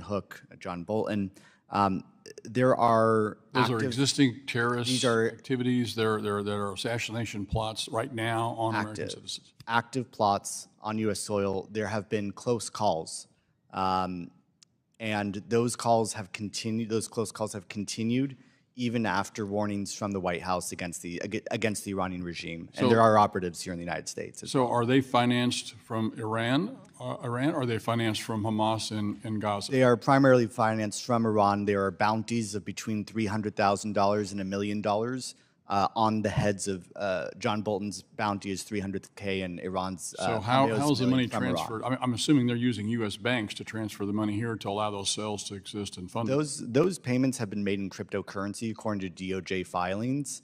hook John Bolton. There are those are existing terrorist activities. There are assassination plots right now on American citizens. Active plots on U.S. soil. There have been close calls, and those calls have continued. Those close calls have continued even after warnings from the White House against the Iranian regime. And there are operatives here in the United States. So are they financed from Iran, or are they financed from Hamas in Gaza? They are primarily financed from Iran. There are bounties of between $300,000 and $1 million on the heads of John Bolton's bounty is $300K and Iran's. So how is the money transferred? I'm assuming they're using U.S. banks to transfer the money here to allow those cells to exist and fund those payments have been made in cryptocurrency according to DOJ filings,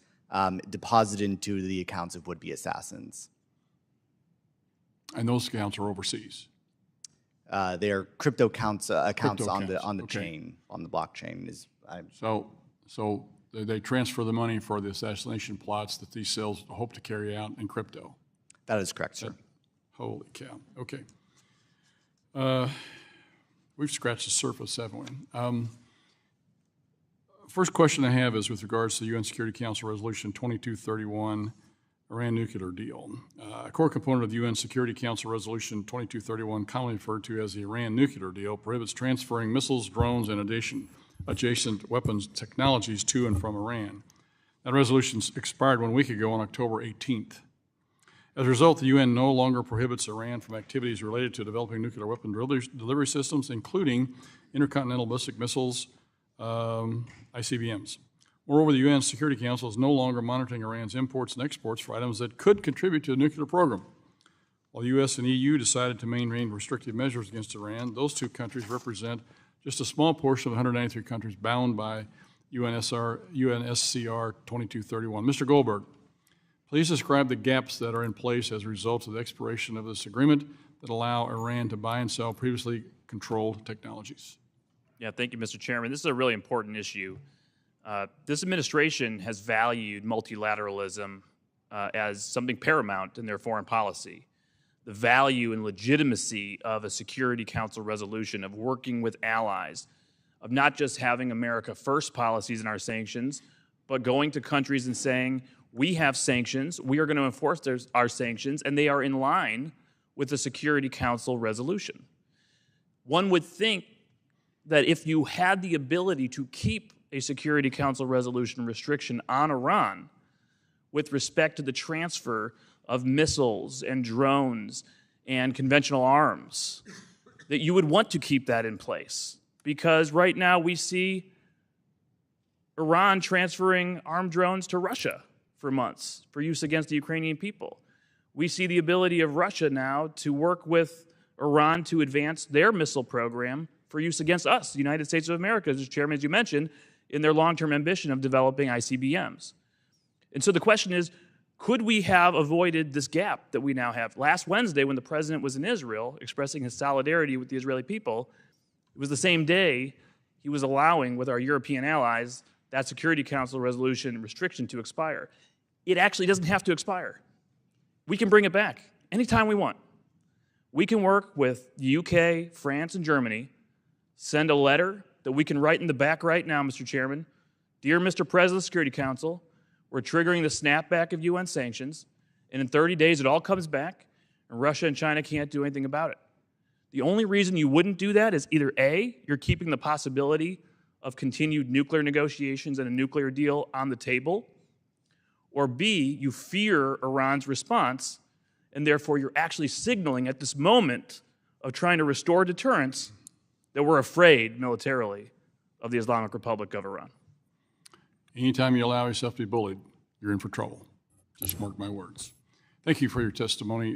deposited into the accounts of would-be assassins. And those accounts are overseas. They are crypto accounts on the chain, on the blockchain. So they transfer the money for the assassination plots that these cells hope to carry out in crypto. That is correct, sir. Holy cow. Okay. We've scratched the surface, haven't we? First question I have is with regards to the UN Security Council Resolution 2231, Iran nuclear deal. A core component of the UN Security Council Resolution 2231, commonly referred to as the Iran nuclear deal, prohibits transferring missiles, drones, and adjacent weapons technologies to and from Iran. That resolution expired 1 week ago on October 18th. As a result, the UN no longer prohibits Iran from activities related to developing nuclear weapon delivery systems, including intercontinental ballistic missiles, ICBMs. Moreover, the UN Security Council is no longer monitoring Iran's imports and exports for items that could contribute to the nuclear program. While the U.S. and EU decided to maintain restrictive measures against Iran, those two countries represent just a small portion of the 193 countries bound by UNSCR 2231. Mr. Goldberg, please describe the gaps that are in place as a result of the expiration of this agreement that allow Iran to buy and sell previously controlled technologies. Yeah, thank you, Mr. Chairman. This is a really important issue. This administration has valued multilateralism as something paramount in their foreign policy. The value and legitimacy of a Security Council resolution, of working with allies, of not just having America first policies in our sanctions, but going to countries and saying, we have sanctions, we are going to enforce our sanctions, and they are in line with the Security Council resolution. One would think that if you had the ability to keep a Security Council resolution restriction on Iran with respect to the transfer of missiles and drones and conventional arms, that you would want to keep that in place. Because right now we see Iran transferring armed drones to Russia for months for use against the Ukrainian people. We see the ability of Russia now to work with Iran to advance their missile program for use against us, the United States of America, as Chairman, as you mentioned, in their long-term ambition of developing ICBMs. And so the question is, could we have avoided this gap that we now have? Last Wednesday, when the president was in Israel expressing his solidarity with the Israeli people, it was the same day he was allowing, with our European allies, that Security Council resolution restriction to expire. It actually doesn't have to expire. We can bring it back anytime we want. We can work with the UK, France, and Germany, send a letter that we can write in the back right now, Mr. Chairman. Dear Mr. President of the Security Council, we're triggering the snapback of UN sanctions, and in 30 days it all comes back, and Russia and China can't do anything about it. The only reason you wouldn't do that is either A, you're keeping the possibility of continued nuclear negotiations and a nuclear deal on the table, or B, you fear Iran's response, and therefore you're actually signaling at this moment of trying to restore deterrence that we're afraid militarily of the Islamic Republic of Iran. Anytime you allow yourself to be bullied, you're in for trouble. Just mark my words. Thank you for your testimony.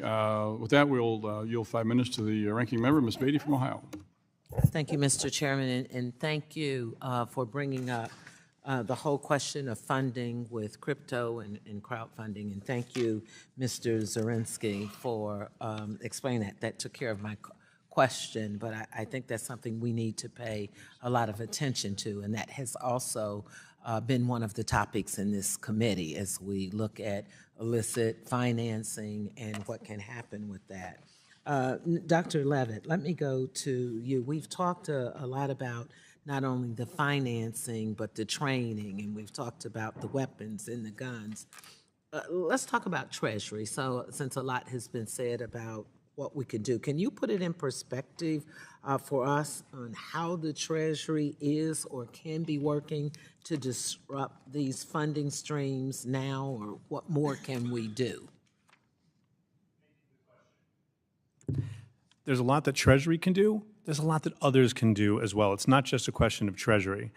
With that, we'll yield 5 minutes to the ranking member, Ms. Beatty from Ohio. Thank you, Mr. Chairman, and thank you for bringing up the whole question of funding with crypto and crowdfunding. And thank you, Mr. Zorinsky, for explaining that. That took care of my question, but I think that's something we need to pay a lot of attention to, and that has also been one of the topics in this committee as we look at illicit financing and what can happen with that. Dr. Levitt, let me go to you. We've talked a lot about not only the financing, but the training, and we've talked about the weapons and the guns. Let's talk about Treasury. So, since a lot has been said about what we can do, can you put it in perspective for us on how the Treasury is or can be working to disrupt these funding streams now, or what more can we do? There's a lot that Treasury can do. There's a lot that others can do as well. It's not just a question of Treasury.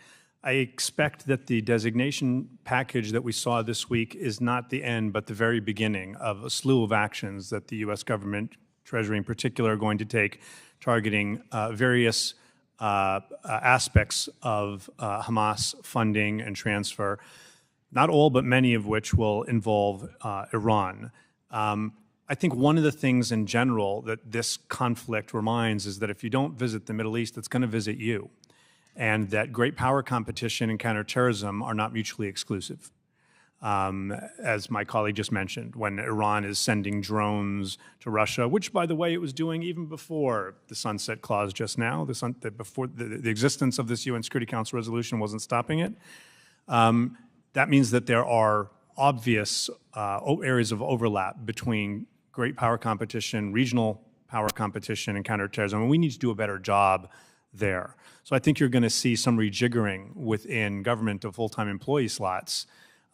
I expect that the designation package that we saw this week is not the end, but the very beginning of a slew of actions that the U.S. government, Treasury in particular, are going to take targeting various aspects of Hamas funding and transfer, not all, but many of which will involve Iran. I think one of the things in general that this conflict reminds is that if you don't visit the Middle East, it's going to visit you, and that great power competition and counterterrorism are not mutually exclusive. As my colleague just mentioned, when Iran is sending drones to Russia, which, by the way, it was doing even before the sunset clause just now, before the existence of this UN Security Council resolution wasn't stopping it. That means that there are obvious areas of overlap between great power competition, regional power competition, and counterterrorism, and we need to do a better job there. So I think you're going to see some rejiggering within government of full-time employee slots.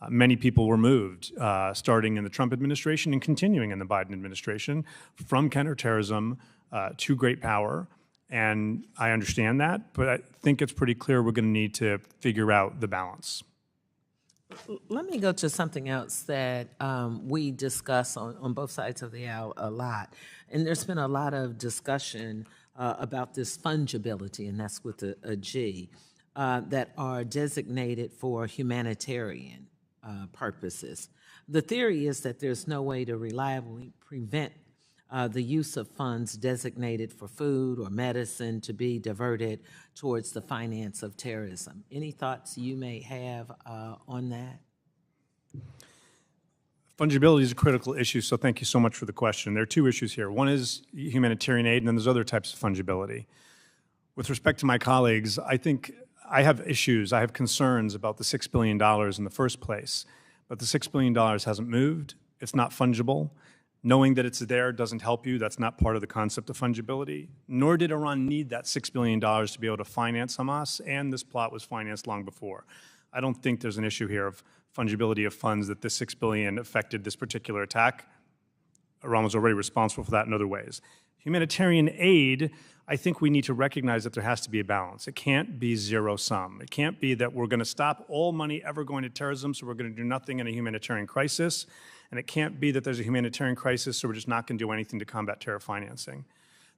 Many people were moved, starting in the Trump administration and continuing in the Biden administration, from counterterrorism to great power. And I understand that, but I think it's pretty clear we're going to need to figure out the balance. Let me go to something else that we discuss on both sides of the aisle a lot. And there's been a lot of discussion about this fungibility, and that's with a G, that are designated for humanitarian purposes. The theory is that there's no way to reliably prevent the use of funds designated for food or medicine to be diverted towards the finance of terrorism. Any thoughts you may have on that? Fungibility is a critical issue, so thank you so much for the question. There are two issues here. One is humanitarian aid, and then there's other types of fungibility. With respect to my colleagues, I think I have issues, I have concerns about the $6 billion in the first place, but the $6 billion hasn't moved. It's not fungible. Knowing that it's there doesn't help you. That's not part of the concept of fungibility. Nor did Iran need that $6 billion to be able to finance Hamas, and this plot was financed long before. I don't think there's an issue here of fungibility of funds that this $6 billion affected this particular attack. Iran was already responsible for that in other ways. Humanitarian aid, I think we need to recognize that there has to be a balance. It can't be zero sum. It can't be that we're going to stop all money ever going to terrorism, so we're going to do nothing in a humanitarian crisis. And it can't be that there's a humanitarian crisis, so we're just not going to do anything to combat terror financing.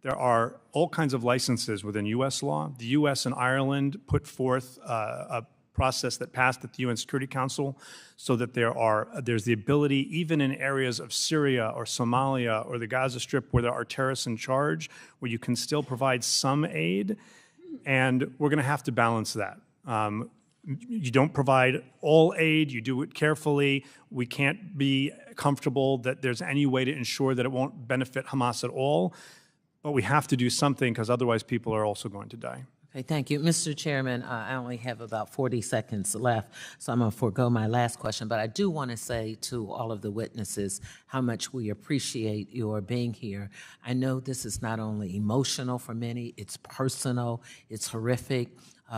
There are all kinds of licenses within U.S. law. The U.S. and Ireland put forth a process that passed at the UN Security Council so that there's the ability, even in areas of Syria or Somalia or the Gaza Strip where there are terrorists in charge, where you can still provide some aid, and we're going to have to balance that. You don't provide all aid, you do it carefully. We can't be comfortable that there's any way to ensure that it won't benefit Hamas at all, but we have to do something because otherwise people are also going to die. Okay, thank you. Mr. Chairman, I only have about 40 seconds left, so I'm going to forego my last question, but I do want to say to all of the witnesses how much we appreciate your being here. I know this is not only emotional for many, it's personal, it's horrific.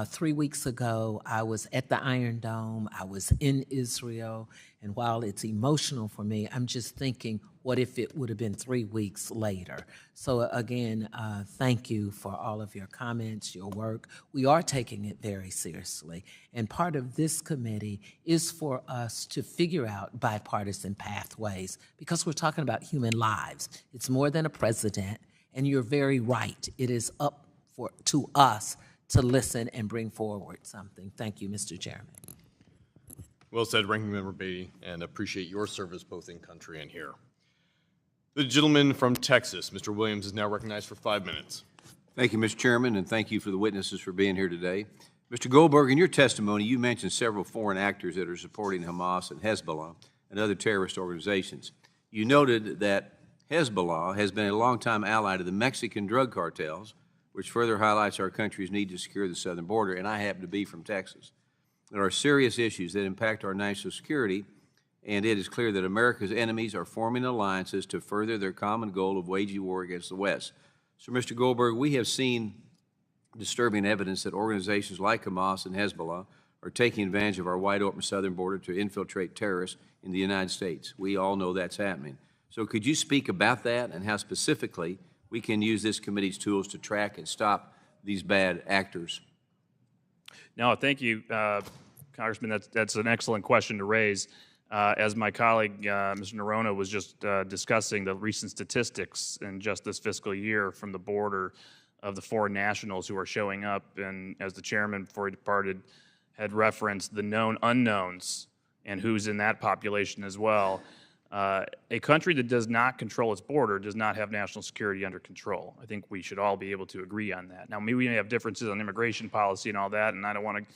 3 weeks ago, I was at the Iron Dome, I was in Israel, and while it's emotional for me, I'm just thinking, what if it would have been 3 weeks later? So again, thank you for all of your comments, your work. We are taking it very seriously, and part of this committee is for us to figure out bipartisan pathways, because we're talking about human lives. It's more than a president, and you're very right. It is up to us to listen and bring forward something. Thank you, Mr. Chairman. Well said, Ranking Member Beatty, and appreciate your service both in country and here. The gentleman from Texas, Mr. Williams, is now recognized for 5 minutes. Thank you, Mr. Chairman, and thank you for the witnesses for being here today. Mr. Goldberg, in your testimony, you mentioned several foreign actors that are supporting Hamas and Hezbollah and other terrorist organizations. You noted that Hezbollah has been a longtime ally to the Mexican drug cartels, which further highlights our country's need to secure the southern border, and I happen to be from Texas. There are serious issues that impact our national security, and it is clear that America's enemies are forming alliances to further their common goal of waging war against the West. So, Mr. Goldberg, we have seen disturbing evidence that organizations like Hamas and Hezbollah are taking advantage of our wide-open southern border to infiltrate terrorists in the United States. We all know that's happening. So could you speak about that and how specifically we can use this committee's tools to track and stop these bad actors? No, thank you, Congressman. That's an excellent question to raise. As my colleague, Mr. Noronha, was just discussing the recent statistics in just this fiscal year from the border of the foreign nationals who are showing up, and as the chairman before he departed had referenced, the known unknowns and who's in that population as well. A country that does not control its border does not have national security under control. I think we should all be able to agree on that. Now, maybe we may have differences on immigration policy and all that, and I don't want to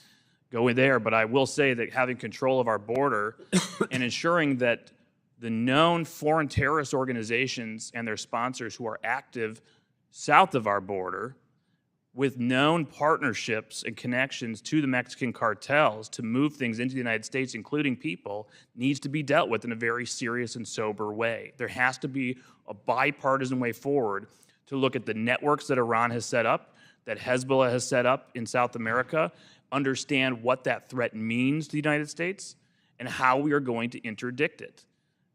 go in there, but I will say that having control of our border and ensuring that the known foreign terrorist organizations and their sponsors who are active south of our border with known partnerships and connections to the Mexican cartels to move things into the United States, including people, needs to be dealt with in a very serious and sober way. There has to be a bipartisan way forward to look at the networks that Iran has set up, that Hezbollah has set up in South America, understand what that threat means to the United States, and how we are going to interdict it.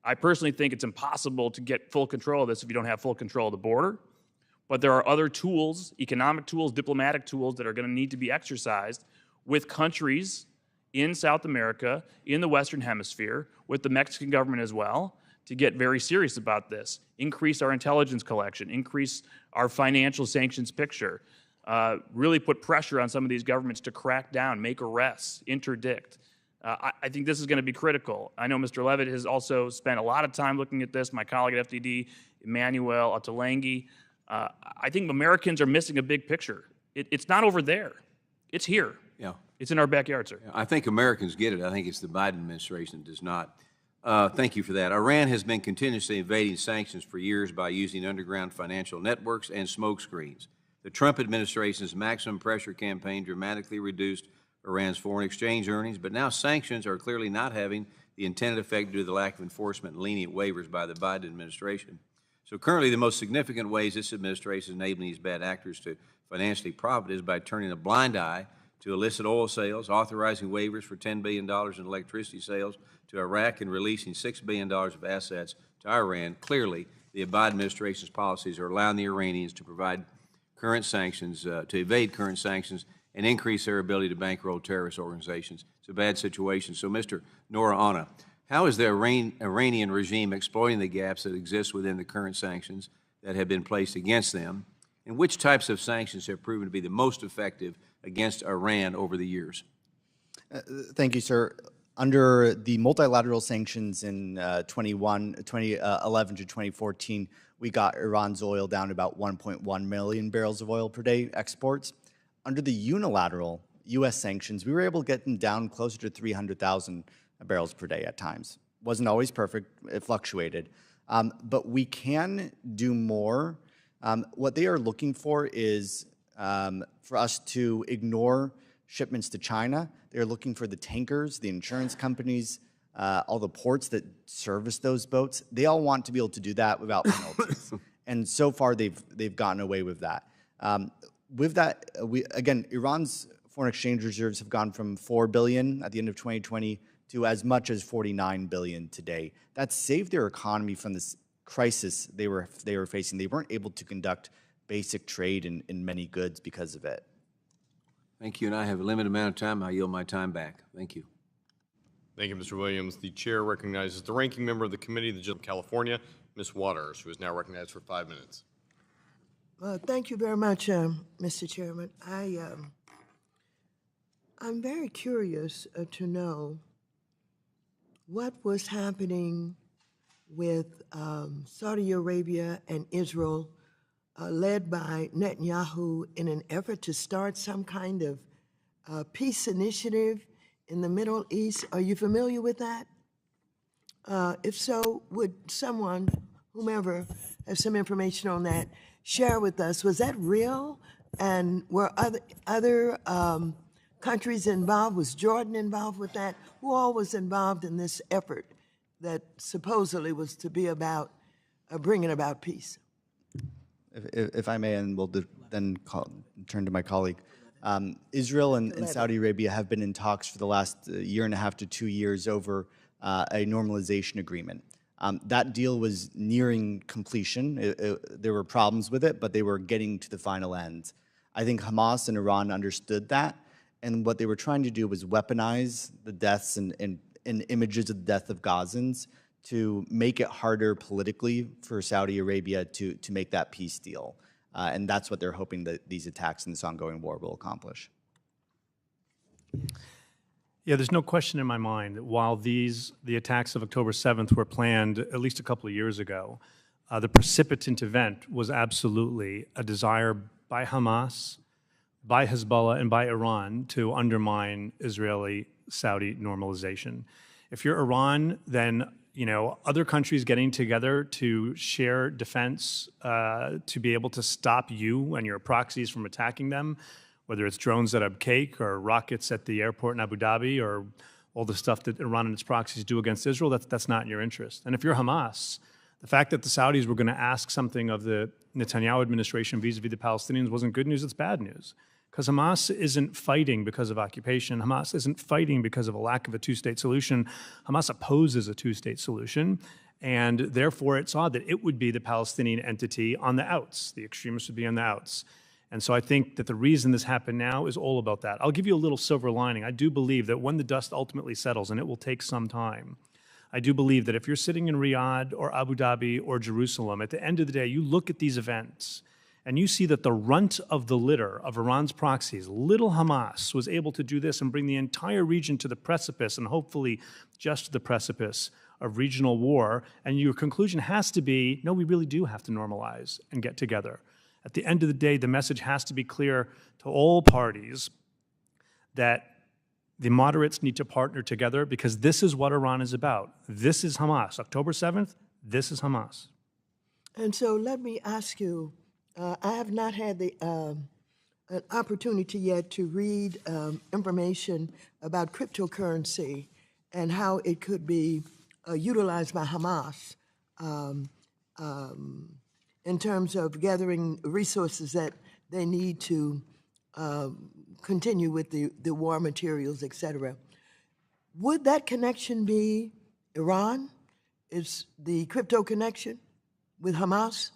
I personally think it's impossible to get full control of this if you don't have full control of the border. But there are other tools, economic tools, diplomatic tools that are going to need to be exercised with countries in South America, in the Western Hemisphere, with the Mexican government as well, to get very serious about this. Increase our intelligence collection, increase our financial sanctions picture, really put pressure on some of these governments to crack down, make arrests, interdict. I think this is going to be critical. I know Mr. Levitt has also spent a lot of time looking at this, my colleague at FDD, Emmanuel Ottolenghi. I think Americans are missing a big picture. It's not over there. It's here. Yeah. It's in our backyard, sir. I think Americans get it. I think it's the Biden administration that does not. Thank you for that. Iran has been continuously evading sanctions for years by using underground financial networks and smokescreens. The Trump administration's maximum pressure campaign dramatically reduced Iran's foreign exchange earnings, but now sanctions are clearly not having the intended effect due to the lack of enforcement and lenient waivers by the Biden administration. So currently, the most significant ways this administration is enabling these bad actors to financially profit is by turning a blind eye to illicit oil sales, authorizing waivers for $10 billion in electricity sales to Iraq, and releasing $6 billion of assets to Iran. Clearly, the Biden administration's policies are allowing the Iranians to provide current sanctions, to evade current sanctions, and increase their ability to bankroll terrorist organizations. It's a bad situation. So, Mr. Noronha, how is the Iranian regime exploiting the gaps that exist within the current sanctions that have been placed against them? And which types of sanctions have proven to be the most effective against Iran over the years? Thank you, sir. Under the multilateral sanctions in 2011 to 2014, we got Iran's oil down to about 1.1 million barrels of oil per day exports. Under the unilateral U.S. sanctions, we were able to get them down closer to 300,000 barrels per day at times. Wasn't always perfect, it fluctuated. But we can do more. What they are looking for is for us to ignore shipments to China. They're looking for the tankers, the insurance companies, all the ports that service those boats. They all want to be able to do that without penalties. And so far, they've gotten away with that. With that, again, Iran's foreign exchange reserves have gone from $4 billion at the end of 2020 to as much as $49 billion today. That saved their economy from this crisis they were facing. They weren't able to conduct basic trade in many goods because of it. Thank you, and I have a limited amount of time. I yield my time back. Thank you. Thank you, Mr. Williams. The chair recognizes the ranking member of the committee, the gentleman from California, Ms. Waters, who is now recognized for 5 minutes. Thank you very much, Mr. Chairman. I'm very curious to know what was happening with Saudi Arabia and Israel, led by Netanyahu, in an effort to start some kind of peace initiative in the Middle East. Are you familiar with that? If so, would someone whomever has some information on that, share with us. Was that real? And were other countries involved? Was Jordan involved with that? Who all was involved in this effort that supposedly was to be about bringing about peace? If I may, and we'll then turn to my colleague. Israel and Saudi Arabia have been in talks for the last year and a half to 2 years over a normalization agreement. That deal was nearing completion. There were problems with it, but they were getting to the final end. I think Hamas and Iran understood that, and what they were trying to do was weaponize the deaths and images of the death of Gazans to make it harder politically for Saudi Arabia to make that peace deal. And that's what they're hoping that these attacks in this ongoing war will accomplish. Yeah, there's no question in my mind that while the attacks of October 7th were planned at least a couple of years ago, the precipitant event was absolutely a desire by Hamas, by Hezbollah, and by Iran to undermine Israeli-Saudi normalization. If you're Iran, then other countries getting together to share defense, to be able to stop you and your proxies from attacking them, whether it's drones at Abqaiq or rockets at the airport in Abu Dhabi or all the stuff that Iran and its proxies do against Israel, that's not in your interest. And if you're Hamas, the fact that the Saudis were going to ask something of the Netanyahu administration vis-a-vis the Palestinians wasn't good news, it's bad news. Because Hamas isn't fighting because of occupation. Hamas isn't fighting because of a lack of a two-state solution. Hamas opposes a two-state solution, and therefore it saw that it would be the Palestinian entity on the outs. The extremists would be on the outs. And so I think that the reason this happened now is all about that. I'll give you a little silver lining. I do believe that when the dust ultimately settles, and it will take some time, I do believe that if you're sitting in Riyadh or Abu Dhabi or Jerusalem, at the end of the day, you look at these events, and you see that the runt of the litter of Iran's proxies, little Hamas, was able to do this and bring the entire region to the precipice, and hopefully just the precipice of regional war. And your conclusion has to be, no, we really do have to normalize and get together. At the end of the day, the message has to be clear to all parties that the moderates need to partner together, because this is what Iran is about. This is Hamas. October 7th, this is Hamas. And so let me ask you, I have not had the an opportunity yet to read information about cryptocurrency and how it could be utilized by Hamas in terms of gathering resources that they need to continue with the war materials, et cetera. Would that connection be Iran? Is the crypto connection with Hamas?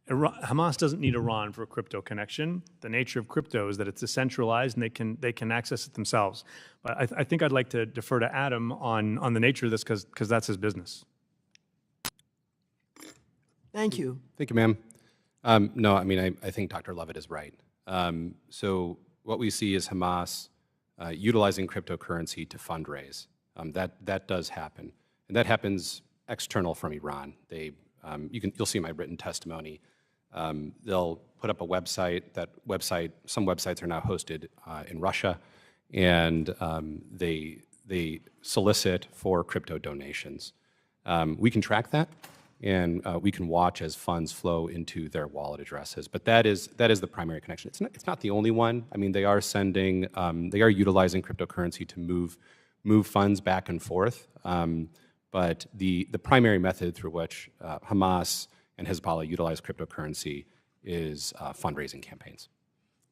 Hamas doesn't need Iran for a crypto connection. The nature of crypto is that it's decentralized and they can access it themselves. But I think I'd like to defer to Adam on the nature of this, because that's his business. Thank you. Thank you, ma'am. No, I mean, I think Dr. Levitt is right. So what we see is Hamas utilizing cryptocurrency to fundraise. That does happen, and that happens external from Iran. You'll see my written testimony. They'll put up a website. Some websites are now hosted in Russia, and they solicit for crypto donations. We can track that, and we can watch as funds flow into their wallet addresses. But that is the primary connection. It's not the only one. I mean, they are utilizing cryptocurrency to move funds back and forth. But the primary method through which Hamas and Hezbollah utilize cryptocurrency is fundraising campaigns.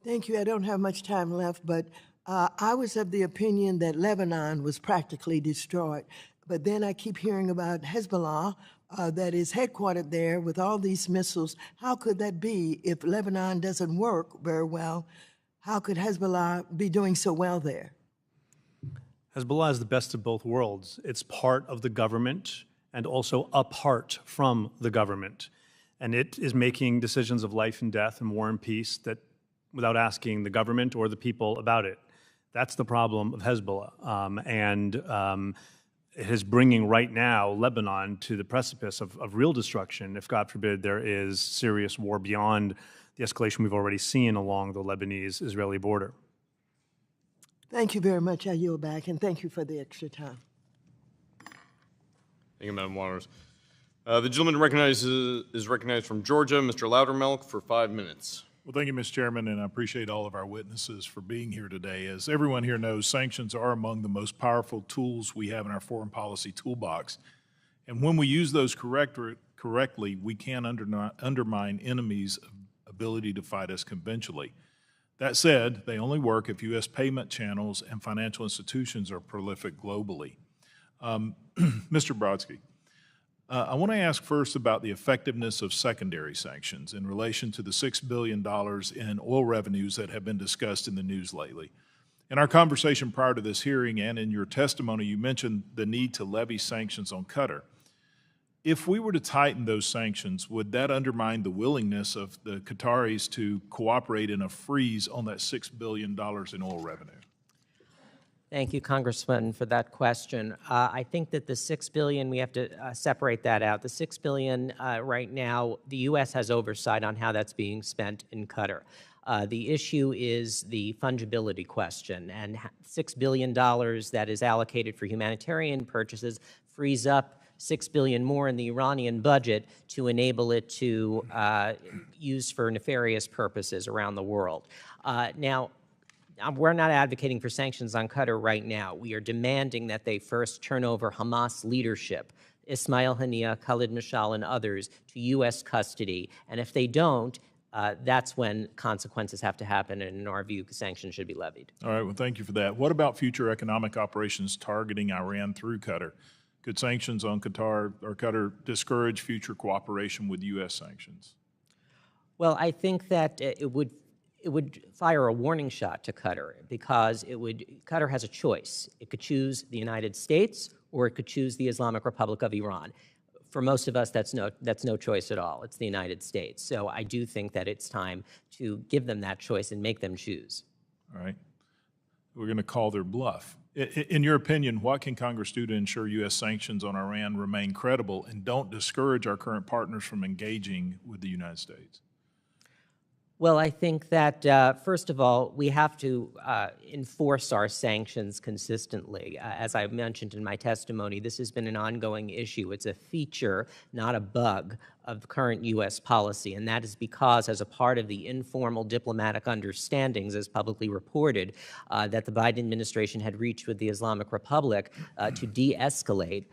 Thank you. I don't have much time left, but I was of the opinion that Lebanon was practically destroyed. But then I keep hearing about Hezbollah that is headquartered there with all these missiles. How could that be if Lebanon doesn't work very well? How could Hezbollah be doing so well there? Hezbollah is the best of both worlds. It's part of the government and also apart from the government. And it is making decisions of life and death and war and peace that without asking the government or the people about it. That's the problem of Hezbollah. It is bringing right now Lebanon to the precipice of real destruction if, God forbid, there is serious war beyond the escalation we've already seen along the Lebanese-Israeli border. Thank you very much. I yield back, and thank you for the extra time. Thank you, Madam Waters. The gentleman is recognized from Georgia, Mr. Loudermilk, for 5 minutes. Well, thank you, Mr. Chairman, and I appreciate all of our witnesses for being here today. As everyone here knows, sanctions are among the most powerful tools we have in our foreign policy toolbox. And when we use those correctly, we can undermine enemies' ability to fight us conventionally. That said, they only work if U.S. payment channels and financial institutions are prolific globally. Mr. Brodsky, I want to ask first about the effectiveness of secondary sanctions in relation to the $6 billion in oil revenues that have been discussed in the news lately. In our conversation prior to this hearing and in your testimony, you mentioned the need to levy sanctions on Qatar. If we were to tighten those sanctions, would that undermine the willingness of the Qataris to cooperate in a freeze on that $6 billion in oil revenue? Thank you, Congressman, for that question. I think that the $6 billion, we have to separate that out. The $6 billion right now, the U.S. has oversight on how that's being spent in Qatar. The issue is the fungibility question, and $6 billion that is allocated for humanitarian purchases frees up $6 billion more in the Iranian budget to enable it to use for nefarious purposes around the world. Now, we're not advocating for sanctions on Qatar right now. We are demanding that they first turn over Hamas leadership, Ismail Haniyeh, Khalid Mashal, and others, to U.S. custody. And if they don't, that's when consequences have to happen, and in our view, sanctions should be levied. All right, well, thank you for that. What about future economic operations targeting Iran through Qatar? Could sanctions on Qatar or Qatar discourage future cooperation with U.S. sanctions? Well, I think that it would fire a warning shot to Qatar, because Qatar has a choice. It could choose the United States, or it could choose the Islamic Republic of Iran. For most of us, that's no choice at all. It's the United States. So I do think that it's time to give them that choice and make them choose. All right. We're going to call their bluff. In your opinion, what can Congress do to ensure U.S. sanctions on Iran remain credible and don't discourage our current partners from engaging with the United States? Well, I think that, first of all, we have to enforce our sanctions consistently. As I mentioned in my testimony, this has been an ongoing issue. It's a feature, not a bug, of current U.S. policy, and that is because, as a part of the informal diplomatic understandings, as publicly reported, that the Biden administration had reached with the Islamic Republic to de-escalate,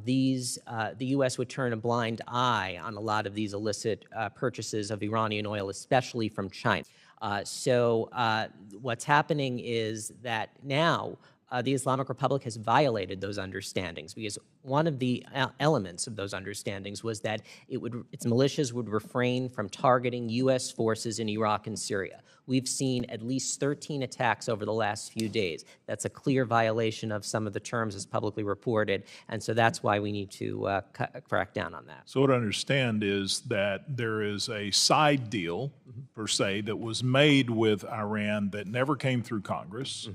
the U.S. would turn a blind eye on a lot of these illicit purchases of Iranian oil, especially from China. What's happening is that now the Islamic Republic has violated those understandings, because one of the elements of those understandings was that its militias would refrain from targeting U.S. forces in Iraq and Syria. We've seen at least 13 attacks over the last few days. That's a clear violation of some of the terms as publicly reported, and so that's why we need to crack down on that. So what I understand is that there is a side deal, per se, that was made with Iran that never came through Congress.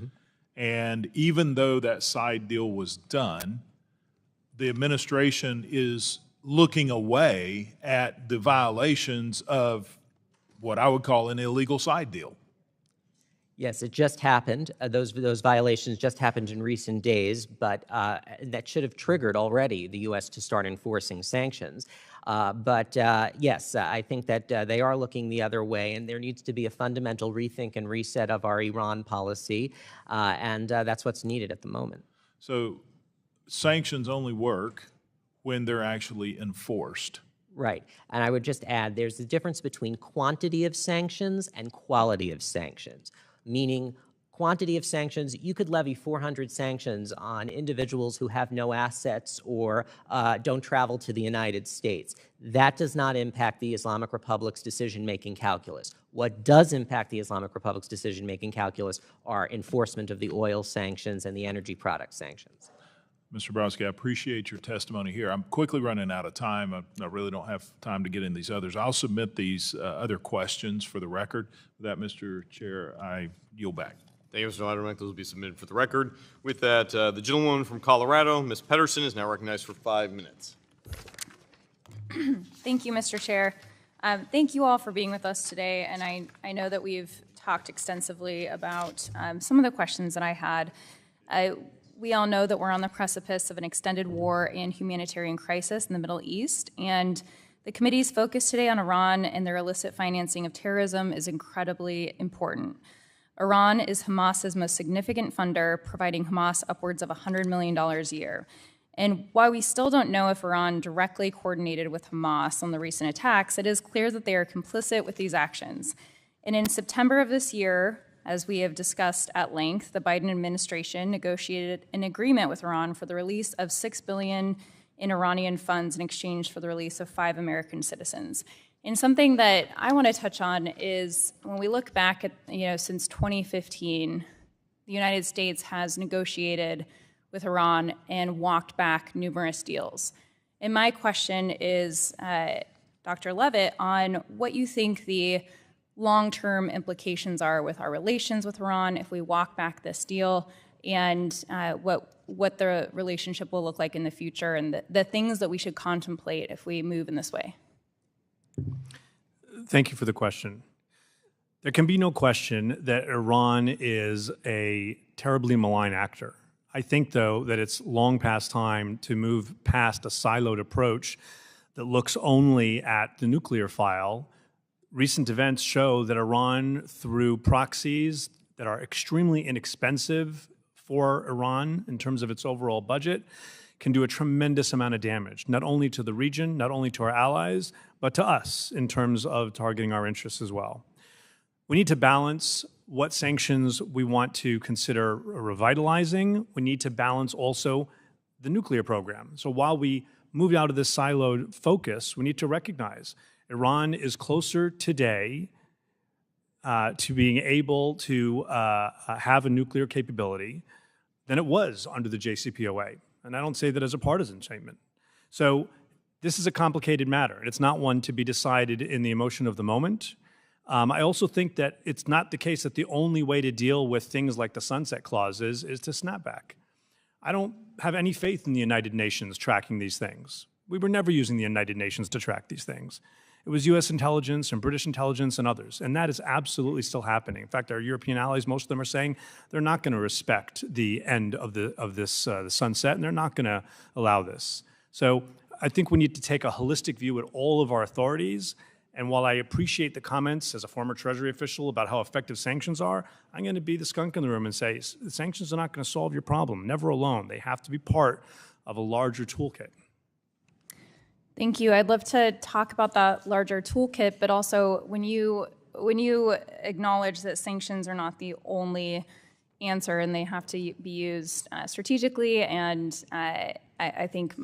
And even though that side deal was done, the administration is looking away at the violations of what I would call an illegal side deal. Yes, it just happened. Those violations just happened in recent days, but that should have triggered already the U.S. to start enforcing sanctions. Yes, I think that they are looking the other way, and there needs to be a fundamental rethink and reset of our Iran policy, and that's what's needed at the moment. So sanctions only work when they're actually enforced. Right, and I would just add, there's a difference between quantity of sanctions and quality of sanctions, meaning quantity of sanctions, you could levy 400 sanctions on individuals who have no assets or don't travel to the United States. That does not impact the Islamic Republic's decision-making calculus. What does impact the Islamic Republic's decision-making calculus are enforcement of the oil sanctions and the energy product sanctions. Mr. Brodsky, I appreciate your testimony here. I'm quickly running out of time. I really don't have time to get in these others. I'll submit these other questions for the record. With that, Mr. Chair, I yield back. Thank you, Mr. Loudermilk. Those will be submitted for the record. With that, the gentlewoman from Colorado, Ms. Pedersen, is now recognized for 5 minutes. Thank you, Mr. Chair. Thank you all for being with us today, and I know that we've talked extensively about some of the questions that I had. we all know that we're on the precipice of an extended war and humanitarian crisis in the Middle East. And the committee's focus today on Iran and their illicit financing of terrorism is incredibly important. Iran is Hamas's most significant funder, providing Hamas upwards of $100 million a year. And while we still don't know if Iran directly coordinated with Hamas on the recent attacks, it is clear that they are complicit with these actions. And in September of this year, as we have discussed at length, the Biden administration negotiated an agreement with Iran for the release of $6 billion in Iranian funds in exchange for the release of 5 American citizens. And something that I want to touch on is when we look back at, since 2015, the United States has negotiated with Iran and walked back numerous deals. And my question is, Dr. Levitt, on what you think the long-term implications are with our relations with Iran if we walk back this deal, and what the relationship will look like in the future, and the things that we should contemplate if we move in this way. Thank you for the question. There can be no question that Iran is a terribly malign actor. I think, though, that it's long past time to move past a siloed approach that looks only at the nuclear file. Recent events show that Iran, through proxies that are extremely inexpensive for Iran in terms of its overall budget, can do a tremendous amount of damage, not only to the region, not only to our allies, but to us in terms of targeting our interests as well. We need to balance what sanctions we want to consider revitalizing. We need to balance also the nuclear program. So while we move out of this siloed focus, we need to recognize Iran is closer today to being able to have a nuclear capability than it was under the JCPOA. And I don't say that as a partisan statement. So this is a complicated matter, and it's not one to be decided in the emotion of the moment. I also think that it's not the case that the only way to deal with things like the sunset clauses is to snap back. I don't have any faith in the United Nations tracking these things. We were never using the United Nations to track these things. It was US intelligence and British intelligence and others, and that is absolutely still happening. In fact, our European allies, most of them are saying they're not going to respect the end of this sunset, and they're not going to allow this. So I think we need to take a holistic view at all of our authorities. And while I appreciate the comments as a former Treasury official about how effective sanctions are, I'm going to be the skunk in the room and say sanctions are not going to solve your problem, never alone. They have to be part of a larger toolkit. Thank you. I'd love to talk about that larger toolkit, but also when you acknowledge that sanctions are not the only answer and they have to be used strategically, and I think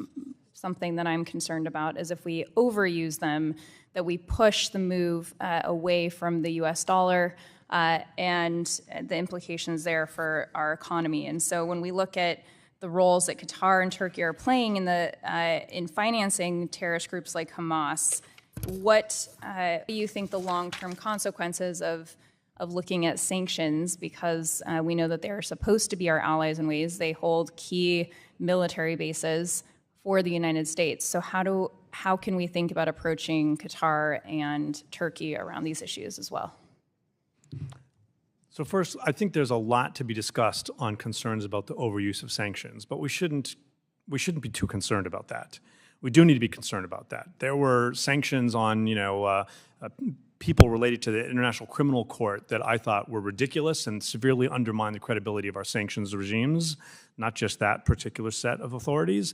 something that I'm concerned about is if we overuse them, that we push the move away from the US dollar and the implications there for our economy. And so when we look at the roles that Qatar and Turkey are playing in financing terrorist groups like Hamas, what do you think the long-term consequences of looking at sanctions? Because we know that they are supposed to be our allies in ways. They hold key military bases for the United States. So how can we think about approaching Qatar and Turkey around these issues as well? So first, I think there's a lot to be discussed on concerns about the overuse of sanctions, but we shouldn't be too concerned about that. We do need to be concerned about that. There were sanctions on, people related to the International Criminal Court that I thought were ridiculous and severely undermined the credibility of our sanctions regimes, not just that particular set of authorities.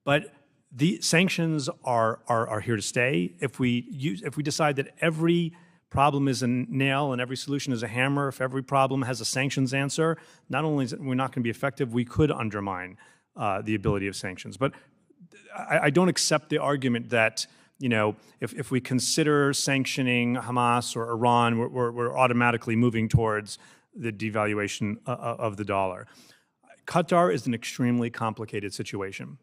But the sanctions are here to stay. If we decide that every problem is a nail and every solution is a hammer, if every problem has a sanctions answer, not only is we're not going to be effective, we could undermine the ability of sanctions. But I don't accept the argument that, if we consider sanctioning Hamas or Iran, we're automatically moving towards the devaluation of the dollar. Qatar is an extremely complicated situation.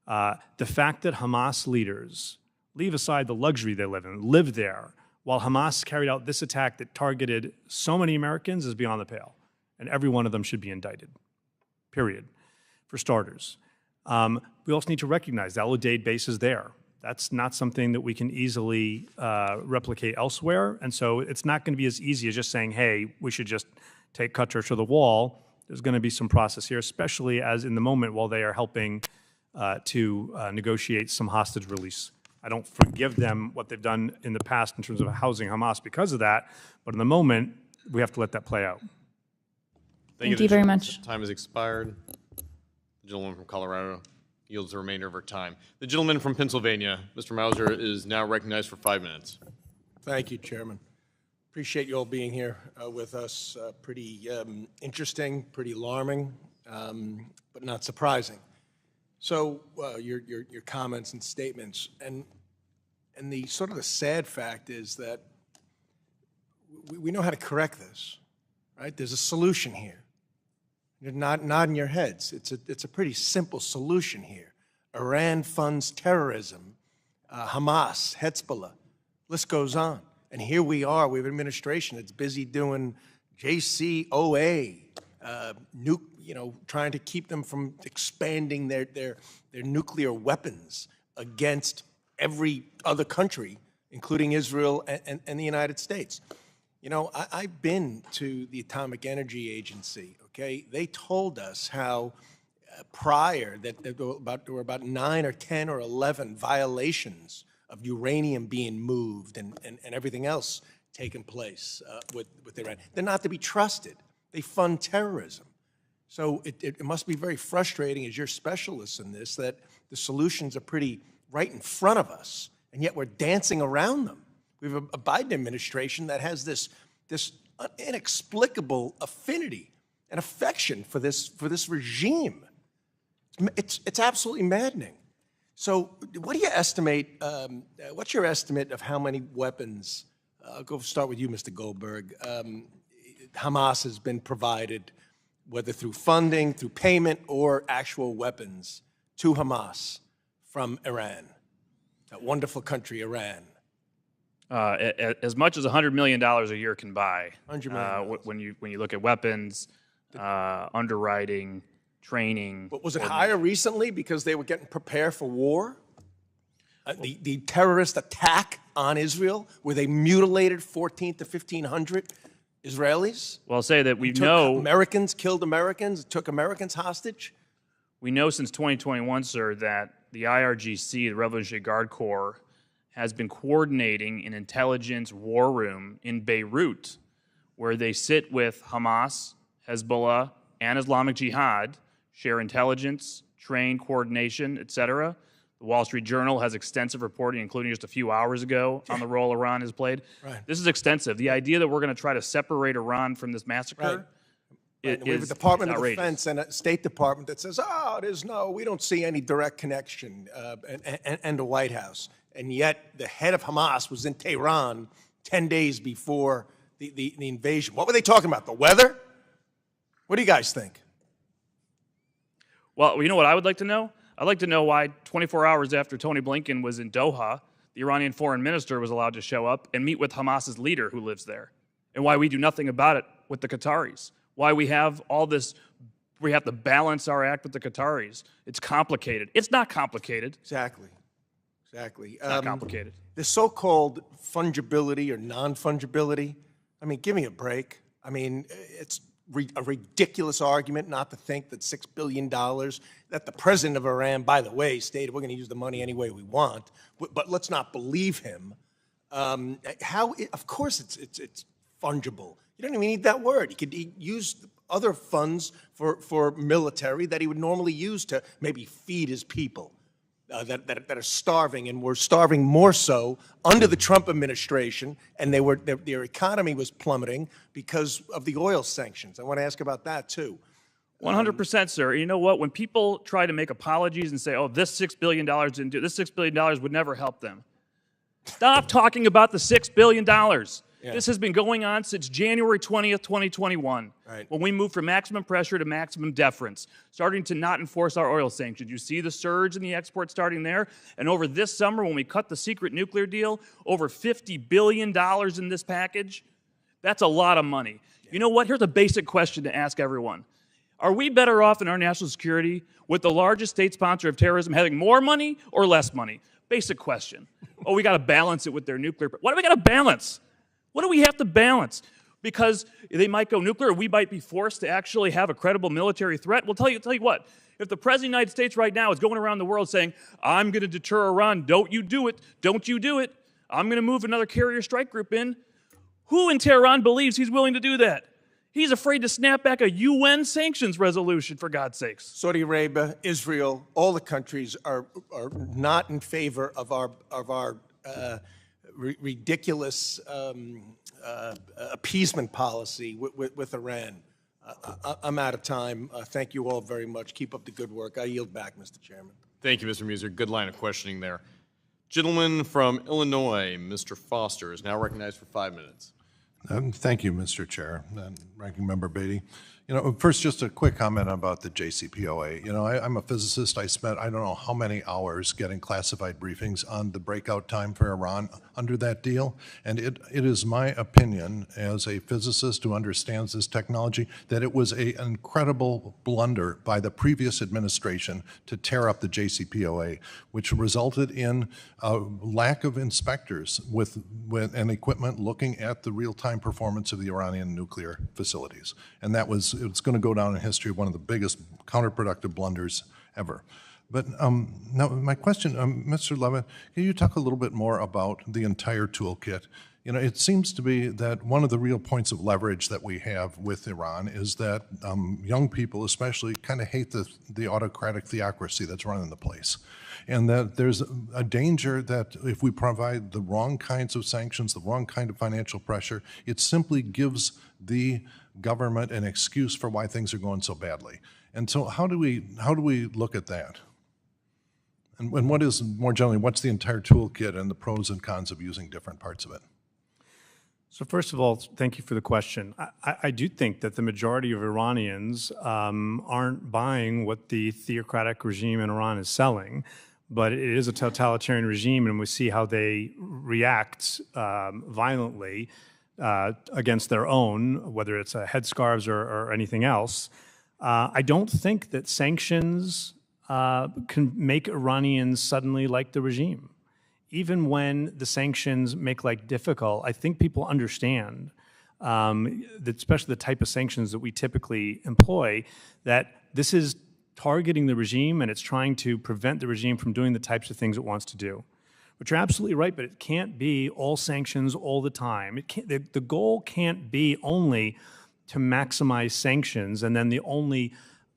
The fact that Hamas leaders, leave aside the luxury they live in, live there, while Hamas carried out this attack that targeted so many Americans is beyond the pale. And every one of them should be indicted, period, for starters. We also need to recognize the Al Udeid base is there. That's not something that we can easily replicate elsewhere. And so it's not going to be as easy as just saying, hey, we should just take Qatar to the wall. there's going to be some process here, especially as in the moment while they are helping to negotiate some hostage release. I don't forgive them what they've done in the past in terms of housing Hamas because of that, but in the moment, we have to let that play out. Thank you very much. Time has expired. The gentleman from Colorado yields the remainder of her time. The gentleman from Pennsylvania, Mr. Mauser, is now recognized for 5 minutes. Thank you, Chairman. Appreciate you all being here with us. Pretty interesting, pretty alarming, but not surprising. So your comments and statements, and the sort of the sad fact is that we know how to correct this, right? There's a solution here. You're nodding your heads. It's a pretty simple solution here. Iran funds terrorism, Hamas, Hezbollah, list goes on. And here we are, we have an administration that's busy doing JCPOA, trying to keep them from expanding their nuclear weapons against every other country, including Israel and the United States. You know, I've been to the Atomic Energy Agency, okay? They told us how prior that there were about 9 or 10 or 11 violations of uranium being moved and everything else taking place with Iran. They're not to be trusted. They fund terrorism. So it must be very frustrating as you're specialists in this that the solutions are pretty right in front of us, and yet we're dancing around them. We have a Biden administration that has this inexplicable affinity and affection for this regime. It's absolutely maddening. So what do you estimate, what's your estimate of how many weapons, I'll start with you, Mr. Goldberg, Hamas has been provided, whether through funding, through payment, or actual weapons to Hamas from Iran, that wonderful country, Iran? As much as $100 million a year can buy. $100 million. When you look at weapons, underwriting, training. But was it higher recently because they were getting prepared for war? The terrorist attack on Israel, where they mutilated 1,400 to 1,500 Israelis? Well, I'll say that we know Americans killed Americans, took Americans hostage. We know since 2021, sir, that the IRGC, the Revolutionary Guard Corps, has been coordinating an intelligence war room in Beirut, where they sit with Hamas, Hezbollah, and Islamic Jihad, share intelligence, train, coordination, etc. The Wall Street Journal has extensive reporting, including just a few hours ago, on the role Iran has played. Right. This is extensive. The idea that we're going to try to separate Iran from this massacre we have a Department of outrageous. Defense and a State Department that says, we don't see any direct connection, and the White House. And yet the head of Hamas was in Tehran 10 days before the invasion. What were they talking about, the weather? What do you guys think? Well, you know what I would like to know? I'd like to know why 24 hours after Tony Blinken was in Doha, the Iranian foreign minister was allowed to show up and meet with Hamas's leader who lives there, and why we do nothing about it with the Qataris. Why we have all this, we have to balance our act with the Qataris. It's complicated. It's not complicated. Exactly. It's not complicated. The so-called fungibility or non-fungibility, I mean, give me a break. I mean, it's a ridiculous argument not to think that $6 billion, that the president of Iran, by the way, stated we're going to use the money any way we want, but let's not believe him. Of course it's fungible. You don't even need that word. He could use other funds for military that he would normally use to maybe feed his people that are starving, and were starving more so under the Trump administration, and their economy was plummeting because of the oil sanctions. I want to ask about that too. 100%, sir. You know what? When people try to make apologies and say, oh, this $6 billion didn't do, this $6 billion would never help them. Stop talking about the $6 billion. Yeah. This has been going on since January 20th, 2021, when we moved from maximum pressure to maximum deference, starting to not enforce our oil sanctions. You see the surge in the export starting there, and over this summer, when we cut the secret nuclear deal, over $50 billion in this package. That's a lot of money. Yeah. You know what? Here's a basic question to ask everyone. Are we better off in our national security with the largest state sponsor of terrorism having more money or less money? Basic question. Oh, we got to balance it with their nuclear. What do we got to balance? What do we have to balance? because they might go nuclear, we might be forced to actually have a credible military threat. Well, tell you what, if the President of the United States right now is going around the world saying, I'm going to deter Iran, don't you do it, don't you do it, I'm going to move another carrier strike group in, who in Tehran believes he's willing to do that? He's afraid to snap back a UN sanctions resolution, for God's sakes. Saudi Arabia, Israel, all the countries are not in favor of our ridiculous appeasement policy with Iran. I'm out of time. Thank you all very much. Keep up the good work. I yield back, Mr. Chairman. Thank you, Mr. Muser. Good line of questioning there. Gentleman from Illinois, Mr. Foster, is now recognized for 5 minutes. Thank you, Mr. Chair and Ranking Member Beatty. First, just a quick comment about the JCPOA. I'm a physicist. I spent I don't know how many hours getting classified briefings on the breakout time for Iran under that deal, and it is my opinion as a physicist who understands this technology that it was an incredible blunder by the previous administration to tear up the JCPOA, which resulted in a lack of inspectors with and equipment looking at the real-time performance of the Iranian nuclear facilities, and it's going to go down in history, one of the biggest counterproductive blunders ever. But now my question, Mr. Levitt, can you talk a little bit more about the entire toolkit? It seems to be that one of the real points of leverage that we have with Iran is that young people especially kind of hate the autocratic theocracy that's running the place. And that there's a danger that if we provide the wrong kinds of sanctions, the wrong kind of financial pressure, it simply gives the government an excuse for why things are going so badly. And so how do we look at that? And what is, more generally, what's the entire toolkit and the pros and cons of using different parts of it? So first of all, thank you for the question. I do think that the majority of Iranians aren't buying what the theocratic regime in Iran is selling, but it is a totalitarian regime, and we see how they react violently against their own, whether it's headscarves or anything else. I don't think that sanctions can make Iranians suddenly like the regime. Even when the sanctions make life difficult, I think people understand, that especially the type of sanctions that we typically employ, that this is targeting the regime and it's trying to prevent the regime from doing the types of things it wants to do. But you're absolutely right, but it can't be all sanctions all the time. The goal can't be only to maximize sanctions and then the only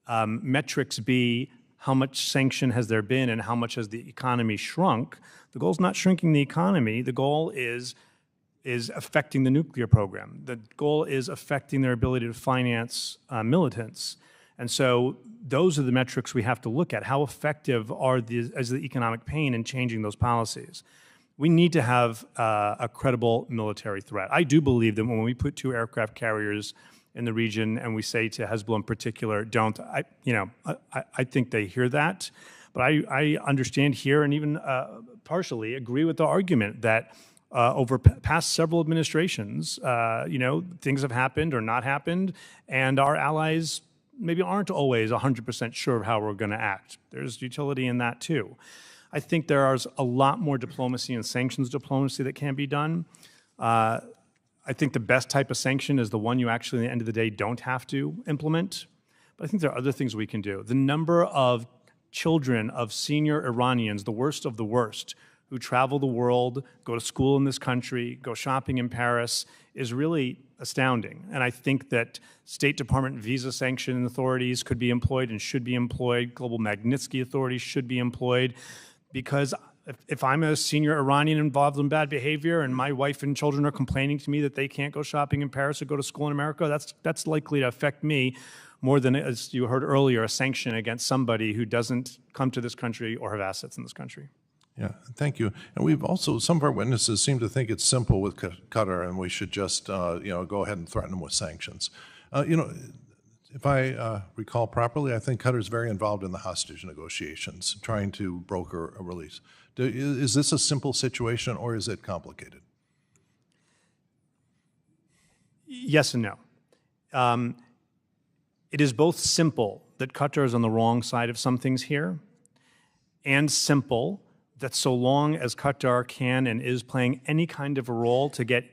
metrics be how much sanction has there been and how much has the economy shrunk. The goal is not shrinking the economy. The goal is affecting the nuclear program. The goal is affecting their ability to finance militants. And so those are the metrics we have to look at. How effective is the economic pain in changing those policies? We need to have a credible military threat. I do believe that when we put 2 aircraft carriers in the region and we say to Hezbollah in particular, don't, I think they hear that. But I understand here and even partially agree with the argument that over past several administrations, things have happened or not happened, and our allies maybe aren't always 100% sure of how we're going to act. There's utility in that too. I think there is a lot more diplomacy and sanctions diplomacy that can be done. I think the best type of sanction is the one you actually, at the end of the day, don't have to implement. But I think there are other things we can do. The number of children of senior Iranians, the worst of the worst, who travel the world, go to school in this country, go shopping in Paris, is really astounding. And I think that State Department visa sanction authorities could be employed and should be employed. Global Magnitsky authorities should be employed, because if I'm a senior Iranian involved in bad behavior and my wife and children are complaining to me that they can't go shopping in Paris or go to school in America, that's likely to affect me more than, as you heard earlier, a sanction against somebody who doesn't come to this country or have assets in this country. Yeah, thank you. And we've also, some of our witnesses seem to think it's simple with Qatar and we should just, go ahead and threaten them with sanctions. If I recall properly, I think Qatar is very involved in the hostage negotiations, trying to broker a release. Is this a simple situation or is it complicated? Yes and no. It is both simple that Qatar is on the wrong side of some things here, and simple that so long as Qatar can and is playing any kind of a role to get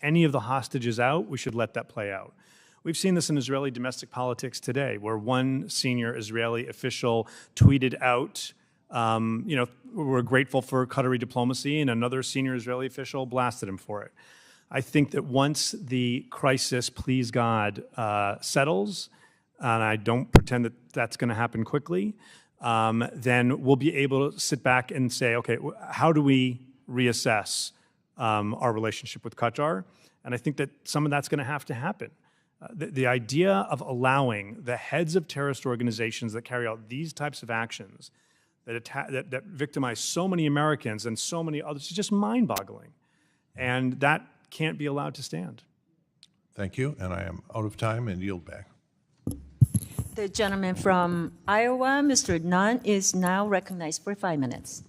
any of the hostages out, we should let that play out. We've seen this in Israeli domestic politics today, where one senior Israeli official tweeted out, we're grateful for Qatari diplomacy, and another senior Israeli official blasted him for it. I think that once the crisis, please God, settles, and I don't pretend that that's going to happen quickly, then we'll be able to sit back and say, okay, how do we reassess our relationship with Qatar? And I think that some of that's going to have to happen. The idea of allowing the heads of terrorist organizations that carry out these types of actions that victimize so many Americans and so many others is just mind-boggling. And that can't be allowed to stand. Thank you, and I am out of time and yield back. The gentleman from Iowa, Mr. Nunn, is now recognized for 5 minutes.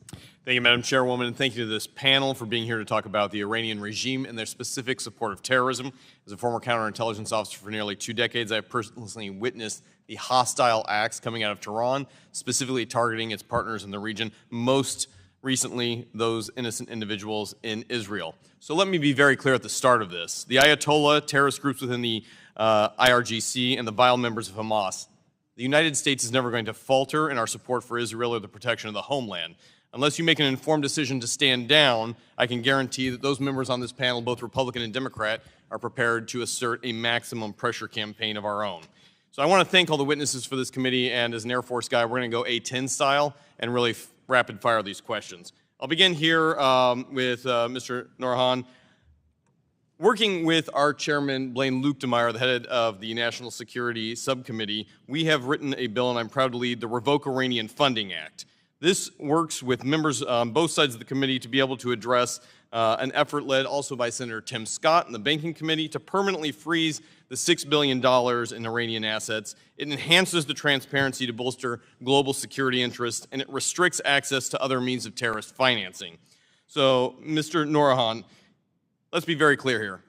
Thank you, Madam Chairwoman, and thank you to this panel for being here to talk about the Iranian regime and their specific support of terrorism. As a former counterintelligence officer for nearly 2 decades, I have personally witnessed the hostile acts coming out of Tehran, specifically targeting its partners in the region, most recently those innocent individuals in Israel. So let me be very clear at the start of this. The Ayatollah, terrorist groups within the IRGC, and the vile members of Hamas. The United States is never going to falter in our support for Israel or the protection of the homeland. Unless you make an informed decision to stand down, I can guarantee that those members on this panel, both Republican and Democrat, are prepared to assert a maximum pressure campaign of our own. So I want to thank all the witnesses for this committee, and as an Air Force guy, we're going to go A-10 style and really rapid fire these questions. I'll begin here with Mr. Nourhan. Working with our chairman, Blaine Luetkemeyer, the head of the National Security Subcommittee, we have written a bill, and I'm proud to lead, the Revoke Iranian Funding Act. This works with members on both sides of the committee to be able to address an effort led also by Senator Tim Scott and the Banking Committee to permanently freeze the $6 billion in Iranian assets. It enhances the transparency to bolster global security interests, and it restricts access to other means of terrorist financing. So, Mr. Nourhan, let's be very clear here.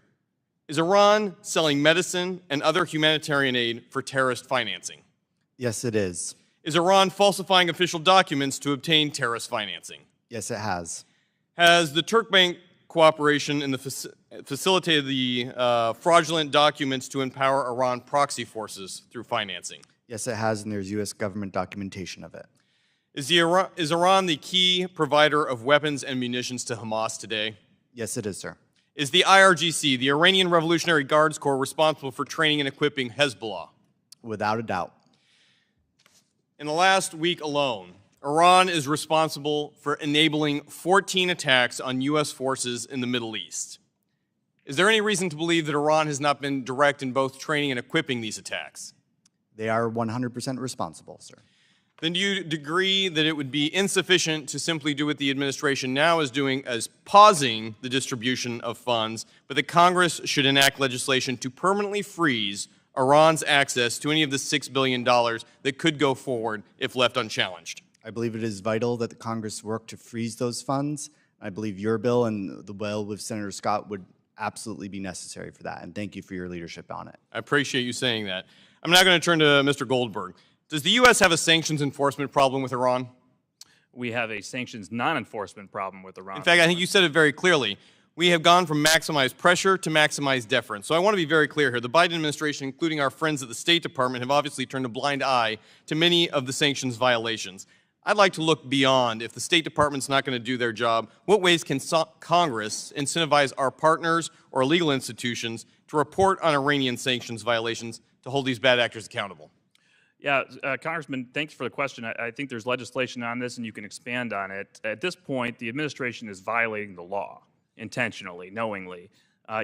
Is Iran selling medicine and other humanitarian aid for terrorist financing? Yes, it is. Is Iran falsifying official documents to obtain terrorist financing? Yes, it has. Has the Turkbank cooperation in facilitated the fraudulent documents to empower Iran proxy forces through financing? Yes, it has, and there's U.S. government documentation of it. Is Iran the key provider of weapons and munitions to Hamas today? Yes, it is, sir. Is the IRGC, the Iranian Revolutionary Guards Corps, responsible for training and equipping Hezbollah? Without a doubt. In the last week alone, Iran is responsible for enabling 14 attacks on U.S. forces in the Middle East. Is there any reason to believe that Iran has not been direct in both training and equipping these attacks? They are 100% responsible, sir. Then do you agree that it would be insufficient to simply do what the administration now is doing as pausing the distribution of funds, but that Congress should enact legislation to permanently freeze Iran's access to any of the $6 billion that could go forward if left unchallenged? I believe it is vital that the Congress work to freeze those funds. I believe your bill and the bill with Senator Scott would absolutely be necessary for that, and thank you for your leadership on it. I appreciate you saying that. I'm now going to turn to Mr. Goldberg. Does the U.S. have a sanctions enforcement problem with Iran? We have a sanctions non-enforcement problem with Iran. In fact, I think you said it very clearly. We have gone from maximized pressure to maximized deference. So I want to be very clear here. The Biden administration, including our friends at the State Department, have obviously turned a blind eye to many of the sanctions violations. I'd like to look beyond. If the State Department's not going to do their job, what ways can Congress incentivize our partners or legal institutions to report on Iranian sanctions violations to hold these bad actors accountable? Yeah, Congressman, thanks for the question. I think there's legislation on this, and you can expand on it. At this point, the administration is violating the law intentionally, knowingly.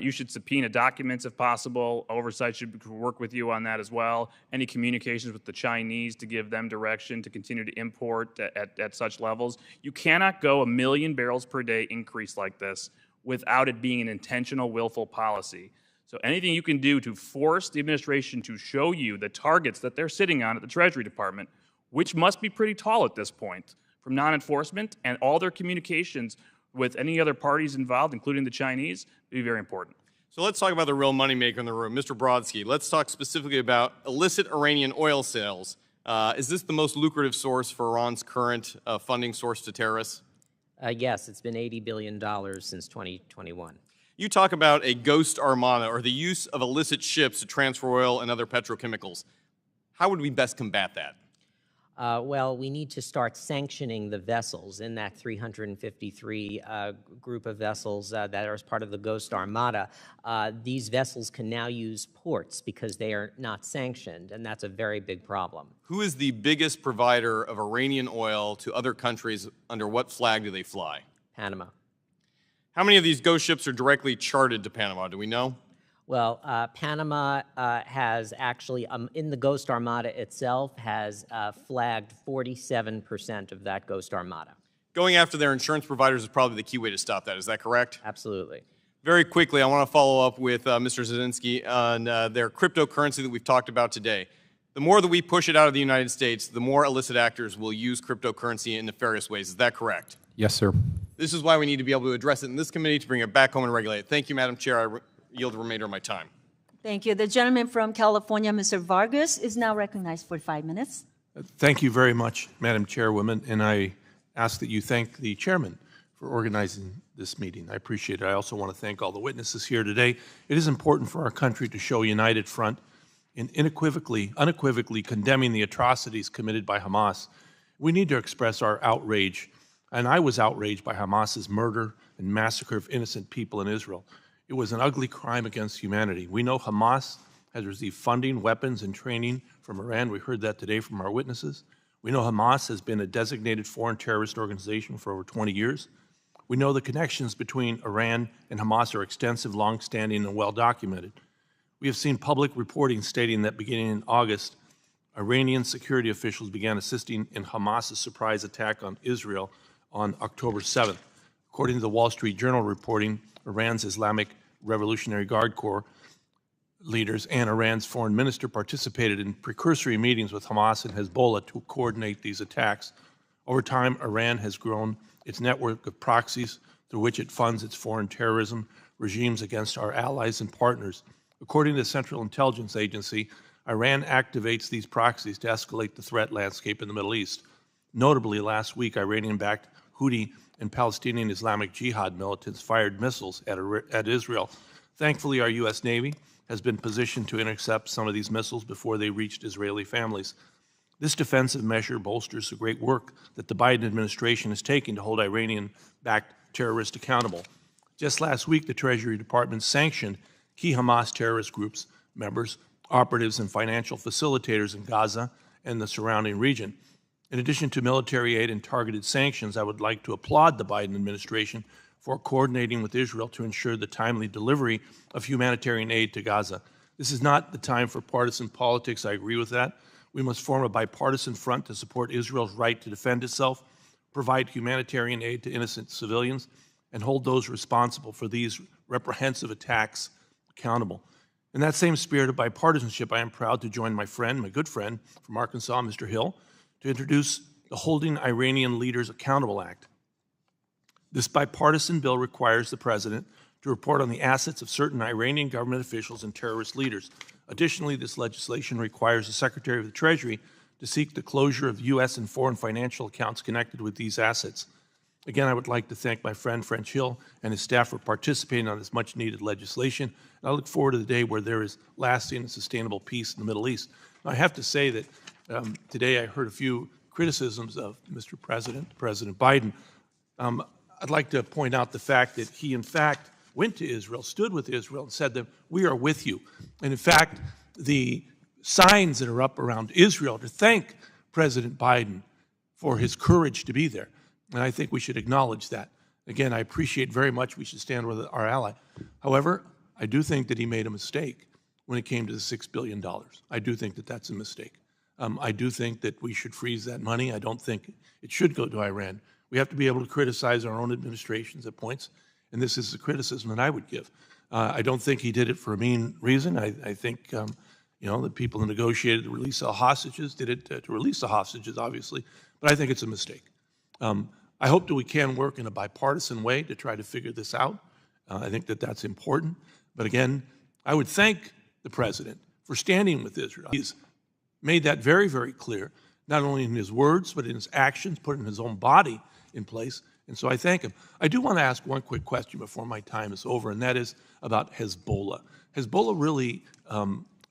You should subpoena documents if possible. Oversight should work with you on that as well. Any communications with the Chinese to give them direction to continue to import at such levels. You cannot go 1 million barrels per day increase like this without it being an intentional, willful policy. So anything you can do to force the administration to show you the targets that they're sitting on at the Treasury Department, which must be pretty tall at this point, from non-enforcement and all their communications with any other parties involved, including the Chinese, would be very important. So let's talk about the real moneymaker in the room, Mr. Brodsky. Let's talk specifically about illicit Iranian oil sales. Is this the most lucrative source for Iran's current funding source to terrorists? Yes, it's been $80 billion since 2021. You talk about a ghost armada or the use of illicit ships to transfer oil and other petrochemicals. How would we best combat that? Well, we need to start sanctioning the vessels in that 353 group of vessels that are as part of the Ghost Armada. These vessels can now use ports because they are not sanctioned, and that's a very big problem. Who is the biggest provider of Iranian oil to other countries? Under what flag do they fly? Panama. How many of these ghost ships are directly chartered to Panama? Do we know? Well, Panama has actually, in the Ghost Armada itself, has flagged 47% of that Ghost Armada. Going after their insurance providers is probably the key way to stop that. Is that correct? Absolutely. Very quickly, I want to follow up with Mr. Zelensky on their cryptocurrency that we've talked about today. The more that we push it out of the United States, the more illicit actors will use cryptocurrency in nefarious ways. Is that correct? Yes, sir. This is why we need to be able to address it in this committee to bring it back home and regulate it. Thank you, Madam Chair. I yield the remainder of my time. Thank you. The gentleman from California, Mr. Vargas, is now recognized for 5 minutes. Thank you very much, Madam Chairwoman, and I ask that you thank the chairman for organizing this meeting. I appreciate it. I also want to thank all the witnesses here today. It is important for our country to show a united front in unequivocally condemning the atrocities committed by Hamas. We need to express our outrage, and I was outraged by Hamas's murder and massacre of innocent people in Israel. It was an ugly crime against humanity. We know Hamas has received funding, weapons, and training from Iran. We heard that today from our witnesses. We know Hamas has been a designated foreign terrorist organization for over 20 years. We know the connections between Iran and Hamas are extensive, long-standing, and well-documented. We have seen public reporting stating that beginning in August, Iranian security officials began assisting in Hamas's surprise attack on Israel on October 7th. According to the Wall Street Journal reporting, Iran's Islamic Revolutionary Guard Corps leaders and Iran's foreign minister participated in precursory meetings with Hamas and Hezbollah to coordinate these attacks. Over time, Iran has grown its network of proxies through which it funds its foreign terrorism regimes against our allies and partners. According to the Central Intelligence Agency, Iran activates these proxies to escalate the threat landscape in the Middle East. Notably, last week, Iranian-backed Houthi and Palestinian Islamic Jihad militants fired missiles at Israel. Thankfully, our U.S. Navy has been positioned to intercept some of these missiles before they reached Israeli families. This defensive measure bolsters the great work that the Biden administration is taking to hold Iranian-backed terrorists accountable. Just last week, the Treasury Department sanctioned key Hamas terrorist groups, members, operatives, and financial facilitators in Gaza and the surrounding region. In addition to military aid and targeted sanctions, I would like to applaud the Biden administration for coordinating with Israel to ensure the timely delivery of humanitarian aid to Gaza. This is not the time for partisan politics. I agree with that. We must form a bipartisan front to support Israel's right to defend itself, provide humanitarian aid to innocent civilians, and hold those responsible for these reprehensive attacks accountable. In that same spirit of bipartisanship, I am proud to join my good friend from Arkansas, Mr. Hill, to introduce the Holding Iranian Leaders Accountable Act. This bipartisan bill requires the president to report on the assets of certain Iranian government officials and terrorist leaders. Additionally, this legislation requires the Secretary of the Treasury to seek the closure of U.S. and foreign financial accounts connected with these assets. Again, I would like to thank my friend French Hill and his staff for participating on this much-needed legislation. And I look forward to the day where there is lasting and sustainable peace in the Middle East. Now, I have to say that today I heard a few criticisms of Mr. President, President Biden. I'd like to point out the fact that he, in fact, went to Israel, stood with Israel, and said that we are with you. And in fact, the signs that are up around Israel to thank President Biden for his courage to be there. And I think we should acknowledge that. Again, I appreciate very much we should stand with our ally. However, I do think that he made a mistake when it came to the $6 billion. I do think that that's a mistake. I do think that we should freeze that money. I don't think it should go to Iran. We have to be able to criticize our own administrations at points, and this is the criticism that I would give. I don't think he did it for a mean reason. I think, the people who negotiated the release of hostages did it to release the hostages, obviously, but I think it's a mistake. I hope that we can work in a bipartisan way to try to figure this out. I think that that's important. But again, I would thank the president for standing with Israel. He's made that very, very clear, not only in his words, but in his actions, putting his own body in place. And so I thank him. I do want to ask one quick question before my time is over, and that is about Hezbollah. Hezbollah really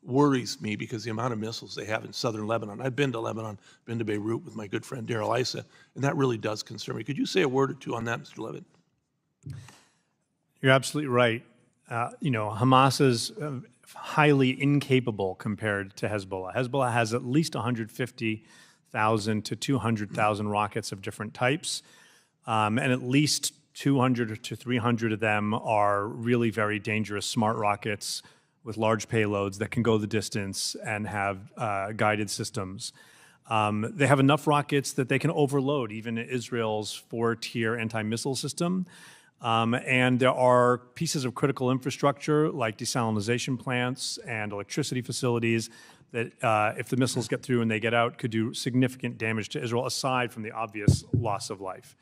worries me because the amount of missiles they have in southern Lebanon. I've been to Lebanon, been to Beirut with my good friend Darrell Issa, and that really does concern me. Could you say a word or two on that, Mr. Levitt? You're absolutely right. Hamas is highly incapable compared to Hezbollah. Hezbollah has at least 150,000 to 200,000 rockets of different types, and at least 200 to 300 of them are really very dangerous smart rockets with large payloads that can go the distance and have guided systems. They have enough rockets that they can overload even Israel's 4-tier anti-missile system. And there are pieces of critical infrastructure like desalination plants and electricity facilities that if the missiles get through and they get out could do significant damage to Israel aside from the obvious loss of life.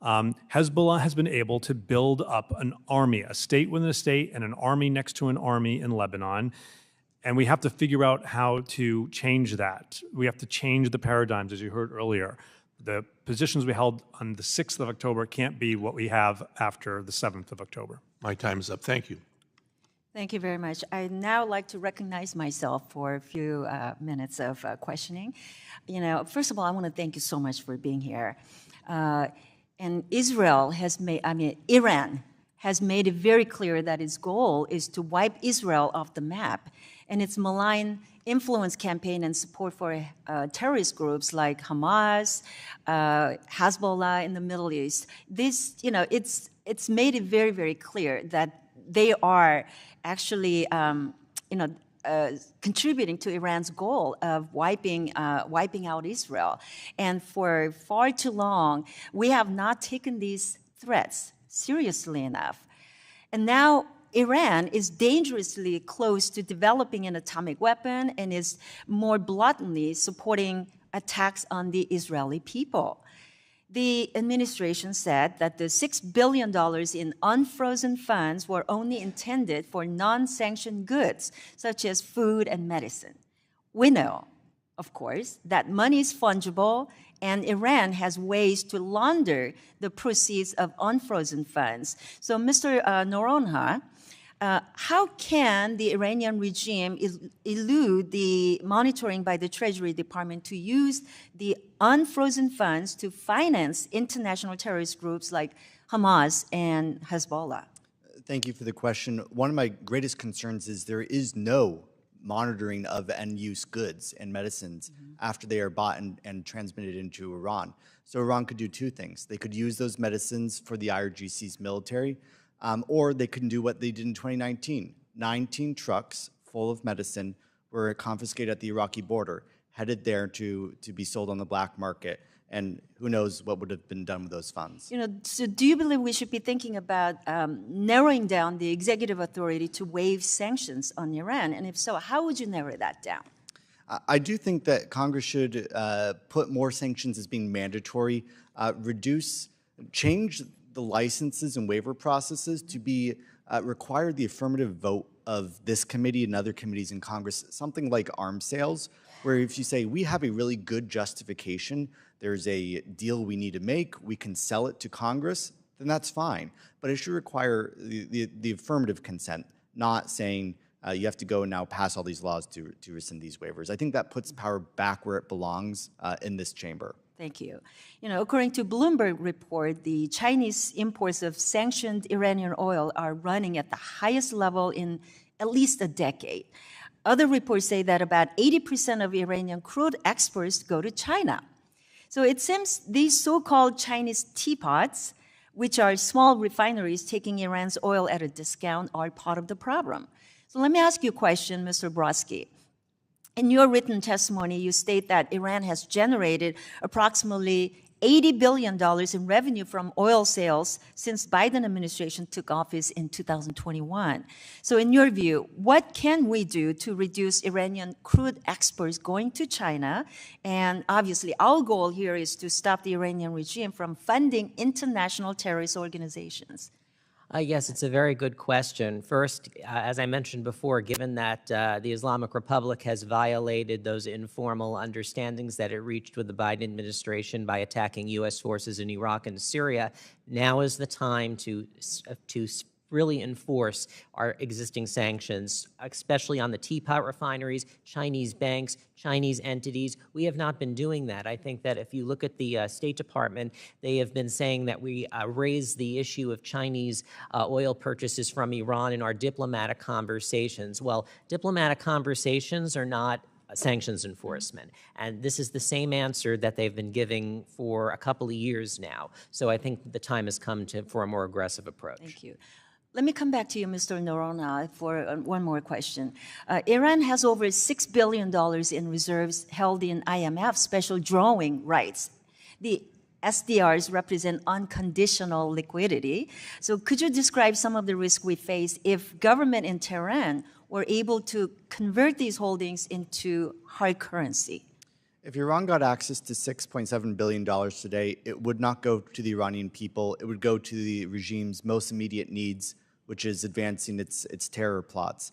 Hezbollah has been able to build up an army, a state within a state and an army next to an army in Lebanon. And we have to figure out how to change that. We have to change the paradigms, as you heard earlier. The positions we held on the 6th of October can't be what we have after the 7th of October. My time is up. Thank you. Thank you very much. I'd now like to recognize myself for a few minutes of questioning. First of all, I want to thank you so much for being here. And Iran has made it very clear that its goal is to wipe Israel off the map. And its malign influence campaign and support for terrorist groups like Hamas, Hezbollah in the Middle East, it's made it very, very clear that they are actually, contributing to Iran's goal of wiping out Israel. And for far too long, we have not taken these threats seriously enough. And now Iran is dangerously close to developing an atomic weapon and is more bluntly supporting attacks on the Israeli people. The administration said that the $6 billion in unfrozen funds were only intended for non-sanctioned goods, such as food and medicine. We know, of course, that money is fungible, and Iran has ways to launder the proceeds of unfrozen funds. So, Mr. Noronha, how can the Iranian regime elude the monitoring by the Treasury Department to use the unfrozen funds to finance international terrorist groups like Hamas and Hezbollah? Thank you for the question. One of my greatest concerns is there is no monitoring of end-use goods and medicines after they are bought and transmitted into Iran. So Iran could do two things. They could use those medicines for the IRGC's military, or they can do what they did in 2019. 19 trucks full of medicine were confiscated at the Iraqi border, headed there to be sold on the black market. And who knows what would have been done with those funds. So do you believe we should be thinking about narrowing down the executive authority to waive sanctions on Iran? And if so, how would you narrow that down? I do think that Congress should put more sanctions as being mandatory, change the licenses and waiver processes to be require the affirmative vote of this committee and other committees in Congress, something like arms sales, where if you say we have a really good justification, there's a deal we need to make, we can sell it to Congress, then that's fine. But it should require the affirmative consent, not saying you have to go and now pass all these laws to rescind these waivers. I think that puts power back where it belongs in this chamber. Thank you. According to Bloomberg report, the Chinese imports of sanctioned Iranian oil are running at the highest level in at least a decade. Other reports say that about 80% of Iranian crude exports go to China. So it seems these so-called Chinese teapots, which are small refineries taking Iran's oil at a discount, are part of the problem. So let me ask you a question, Mr. Brodsky. In your written testimony, you state that Iran has generated approximately $80 billion in revenue from oil sales since Biden administration took office in 2021. So in your view, what can we do to reduce Iranian crude exports going to China? And obviously, our goal here is to stop the Iranian regime from funding international terrorist organizations. Yes, it's a very good question. First, as I mentioned before, given that the Islamic Republic has violated those informal understandings that it reached with the Biden administration by attacking U.S. forces in Iraq and Syria, now is the time to really enforce our existing sanctions, especially on the teapot refineries, Chinese banks, Chinese entities. We have not been doing that. I think that if you look at the State Department, they have been saying that we raise the issue of Chinese oil purchases from Iran in our diplomatic conversations. Well, diplomatic conversations are not sanctions enforcement. And this is the same answer that they've been giving for a couple of years now. So I think the time has come for a more aggressive approach. Thank you. Let me come back to you, Mr. Noronha, for one more question. Iran has over $6 billion in reserves held in IMF special drawing rights. The SDRs represent unconditional liquidity. So could you describe some of the risks we face if government in Tehran were able to convert these holdings into hard currency? If Iran got access to $6.7 billion today, it would not go to the Iranian people. It would go to the regime's most immediate needs, which is advancing its terror plots.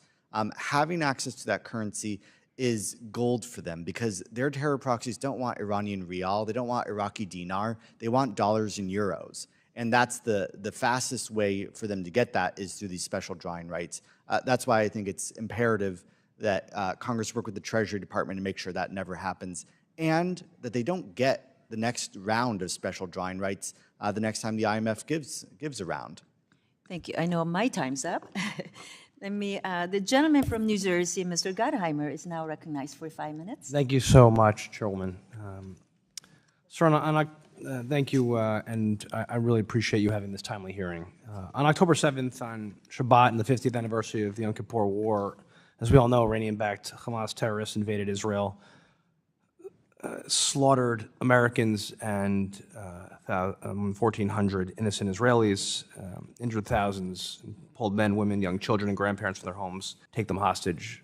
Having access to that currency is gold for them because their terror proxies don't want Iranian rial, they don't want Iraqi dinar, they want dollars and euros. And that's the fastest way for them to get that is through these special drawing rights. That's why I think it's imperative that Congress work with the Treasury Department to make sure that never happens, and that they don't get the next round of special drawing rights the next time the IMF gives a round. Thank you. I know my time's up. The gentleman from New Jersey, Mr. Gottheimer, is now recognized for 5 minutes. Thank you so much, Chairwoman. Sir, thank you, and I really appreciate you having this timely hearing. On October 7th, on Shabbat and the 50th anniversary of the Yom Kippur War, as we all know, Iranian-backed Hamas terrorists invaded Israel, slaughtered Americans and 1,400 innocent Israelis, injured thousands, pulled men, women, young children, and grandparents from their homes, take them hostage.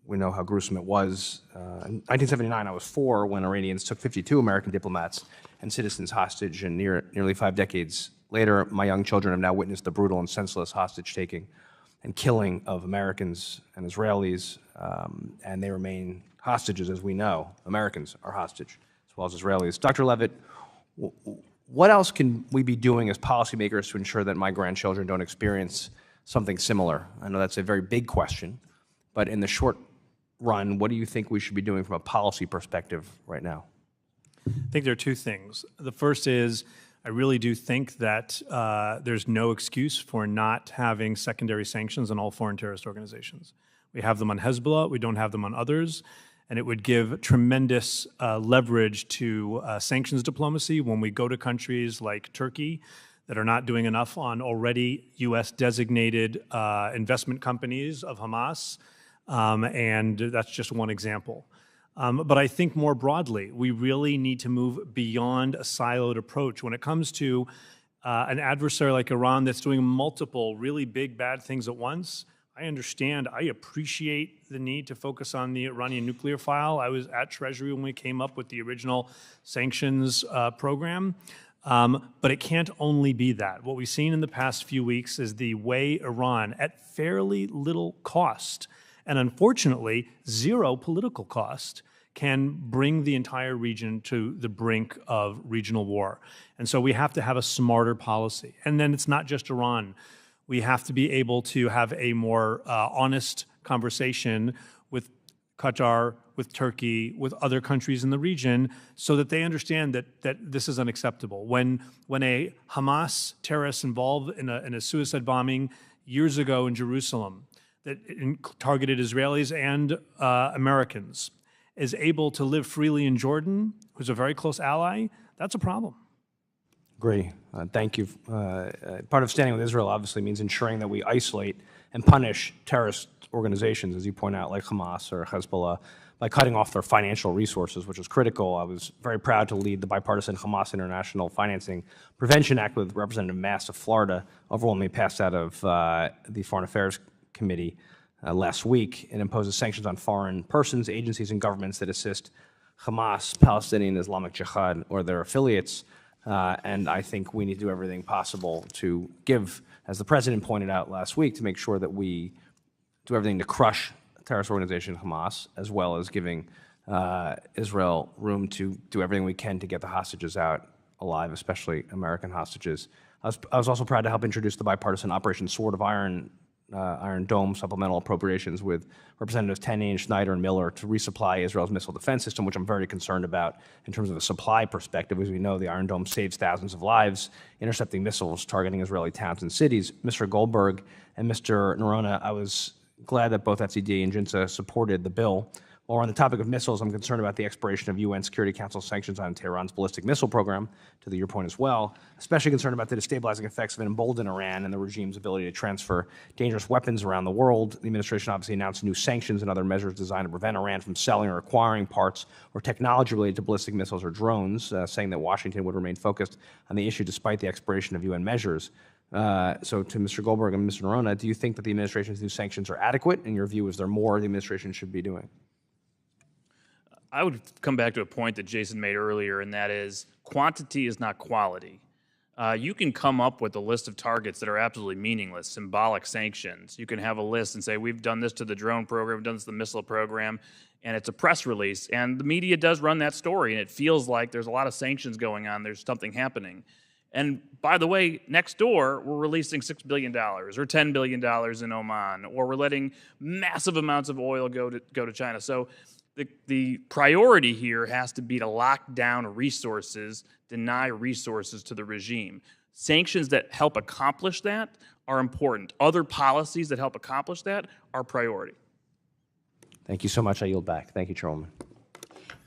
We know how gruesome it was. In 1979, I was 4 when Iranians took 52 American diplomats and citizens hostage, and nearly 5 decades later, my young children have now witnessed the brutal and senseless hostage-taking and killing of Americans and Israelis, and they remain hostages, as we know. Americans are hostage, as well as Israelis. Dr. Levitt, what else can we be doing as policymakers to ensure that my grandchildren don't experience something similar? I know that's a very big question, but in the short run, what do you think we should be doing from a policy perspective right now? I think there are 2 things. The first is I really do think that there's no excuse for not having secondary sanctions on all foreign terrorist organizations. We have them on Hezbollah, we don't have them on others, and it would give tremendous leverage to sanctions diplomacy when we go to countries like Turkey that are not doing enough on already U.S.-designated investment companies of Hamas, and that's just one example. But I think more broadly, we really need to move beyond a siloed approach. When it comes to an adversary like Iran that's doing multiple really big, bad things at once, I understand, I appreciate the need to focus on the Iranian nuclear file. I was at Treasury when we came up with the original sanctions program. But it can't only be that. What we've seen in the past few weeks is the way Iran, at fairly little cost, and unfortunately, 0 political cost, can bring the entire region to the brink of regional war. And so we have to have a smarter policy. And then it's not just Iran. We have to be able to have a more honest conversation with Qatar, with Turkey, with other countries in the region, so that they understand that this is unacceptable. When a Hamas terrorist involved in a suicide bombing years ago in Jerusalem that targeted Israelis and Americans is able to live freely in Jordan, who's a very close ally, that's a problem. Agree. Thank you. Part of standing with Israel obviously means ensuring that we isolate and punish terrorist organizations, as you point out, like Hamas or Hezbollah, by cutting off their financial resources, which is critical. I was very proud to lead the Bipartisan Hamas International Financing Prevention Act with Representative Mass of Florida, overwhelmingly passed out of the Foreign Affairs Committee last week. It imposes sanctions on foreign persons, agencies, and governments that assist Hamas, Palestinian Islamic Jihad, or their affiliates. And I think we need to do everything possible to give, as the president pointed out last week, to make sure that we do everything to crush terrorist organization Hamas, as well as giving Israel room to do everything we can to get the hostages out alive, especially American hostages. I was also proud to help introduce the bipartisan Operation Sword of Iron Dome supplemental appropriations with Representatives Tenney, Schneider, and Miller to resupply Israel's missile defense system, which I'm very concerned about in terms of a supply perspective. As we know, the Iron Dome saves thousands of lives, intercepting missiles targeting Israeli towns and cities. Mr. Goldberg and Mr. Noronha, I was glad that both FCD and JINSA supported the bill. While we're on the topic of missiles, I'm concerned about the expiration of UN Security Council sanctions on Tehran's ballistic missile program, to your point as well, especially concerned about the destabilizing effects of an emboldened Iran and the regime's ability to transfer dangerous weapons around the world. The administration obviously announced new sanctions and other measures designed to prevent Iran from selling or acquiring parts or technology related to ballistic missiles or drones, saying that Washington would remain focused on the issue despite the expiration of UN measures. So to Mr. Goldberg and Mr. Noronha, do you think that the administration's new sanctions are adequate? In your view, is there more the administration should be doing? I would come back to a point that Jason made earlier, and that is quantity is not quality. You can come up with a list of targets that are absolutely meaningless, symbolic sanctions. You can have a list and say, we've done this to the drone program, we've done this to the missile program, and it's a press release. And the media does run that story, and it feels like there's a lot of sanctions going on, there's something happening. And by the way, next door, we're releasing $6 billion or $10 billion in Oman, or we're letting massive amounts of oil go to China. So the priority here has to be to lock down resources, deny resources to the regime. Sanctions that help accomplish that are important. Other policies that help accomplish that are priority. Thank you so much. I yield back. Thank you, Chairwoman.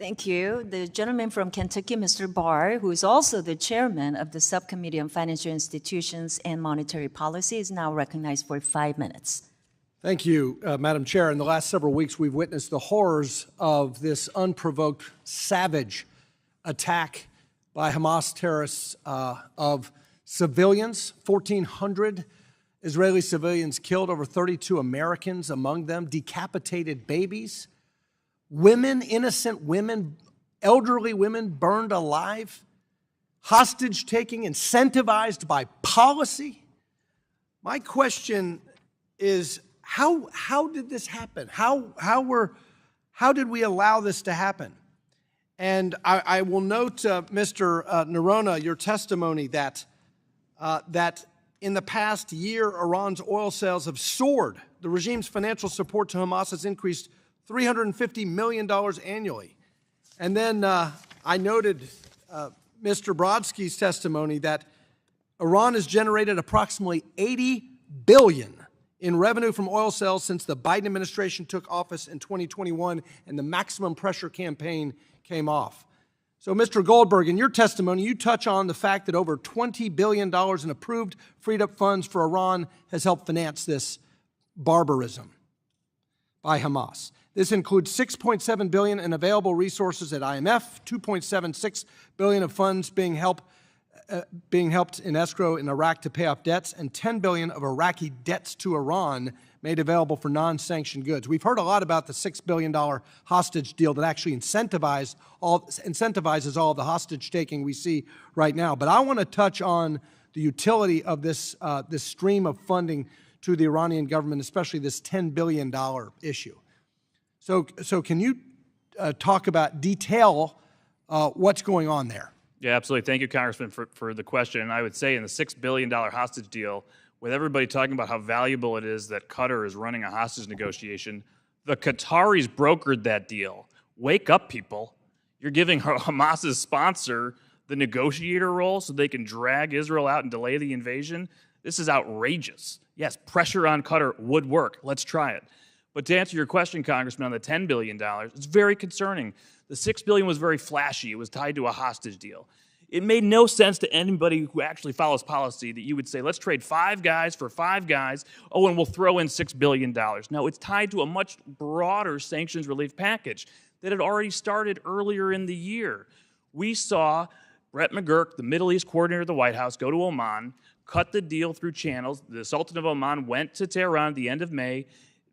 Thank you. The gentleman from Kentucky, Mr. Barr, who is also the chairman of the Subcommittee on Financial Institutions and Monetary Policy, is now recognized for 5 minutes. Thank you, Madam Chair. In the last several weeks, we've witnessed the horrors of this unprovoked, savage attack by Hamas terrorists of civilians, 1,400 Israeli civilians killed, over 32 Americans among them, decapitated babies, women, innocent women, elderly women burned alive, hostage taking incentivized by policy. My question is, how did this happen? How did we allow this to happen? And I will note, Mr. Noronha, your testimony that in the past year, Iran's oil sales have soared. The regime's financial support to Hamas has increased $350 million annually. And then I noted Mr. Brodsky's testimony that Iran has generated approximately $80 billion in revenue from oil sales since the Biden administration took office in 2021 and the maximum pressure campaign came off. So, Mr. Goldberg, in your testimony, you touch on the fact that over $20 billion in approved, freed-up funds for Iran has helped finance this barbarism by Hamas. This includes $6.7 billion in available resources at IMF, $2.76 billion of funds being helped in escrow in Iraq to pay off debts, and $10 billion of Iraqi debts to Iran made available for non-sanctioned goods. We've heard a lot about the $6 billion hostage deal that actually incentivizes all of the hostage-taking we see right now. But I want to touch on the utility of this stream of funding to the Iranian government, especially this $10 billion issue. So can you detail what's going on there? Yeah, absolutely. Thank you, Congressman, for the question. And I would say in the $6 billion hostage deal, with everybody talking about how valuable it is that Qatar is running a hostage negotiation, the Qataris brokered that deal. Wake up, people. You're giving Hamas's sponsor the negotiator role so they can drag Israel out and delay the invasion. This is outrageous. Yes, pressure on Qatar would work. Let's try it. But to answer your question, Congressman, on the $10 billion, it's very concerning. The $6 billion was very flashy. It was tied to a hostage deal. It made no sense to anybody who actually follows policy that you would say, let's trade 5 guys for 5 guys, and we'll throw in $6 billion. No, it's tied to a much broader sanctions relief package that had already started earlier in the year. We saw Brett McGurk, the Middle East coordinator of the White House, go to Oman, cut the deal through channels. The Sultan of Oman went to Tehran at the end of May.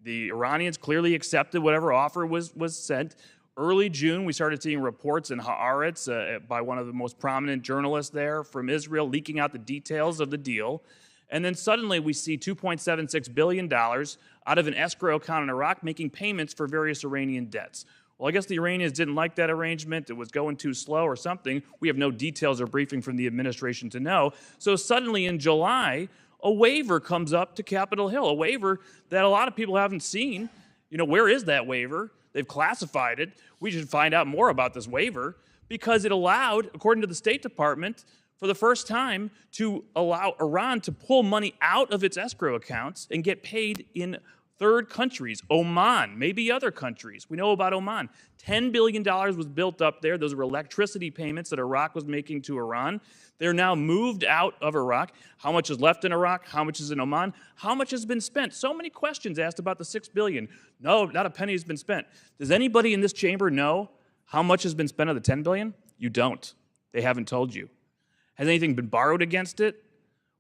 The Iranians clearly accepted whatever offer was sent. Early June, we started seeing reports in Haaretz by one of the most prominent journalists there from Israel leaking out the details of the deal. And then suddenly we see $2.76 billion out of an escrow account in Iraq making payments for various Iranian debts. Well, I guess the Iranians didn't like that arrangement. It was going too slow or something. We have no details or briefing from the administration to know. So suddenly in July, a waiver comes up to Capitol Hill, a waiver that a lot of people haven't seen. You know, where is that waiver? They've classified it. We should find out more about this waiver because it allowed, according to the State Department, for the first time to allow Iran to pull money out of its escrow accounts and get paid in third countries, Oman, maybe other countries. We know about Oman. $10 billion was built up there. Those were electricity payments that Iraq was making to Iran. They're now moved out of Iraq. How much is left in Iraq? How much is in Oman? How much has been spent? So many questions asked about the $6 billion. No, not a penny has been spent. Does anybody in this chamber know how much has been spent of the $10 billion? You don't. They haven't told you. Has anything been borrowed against it?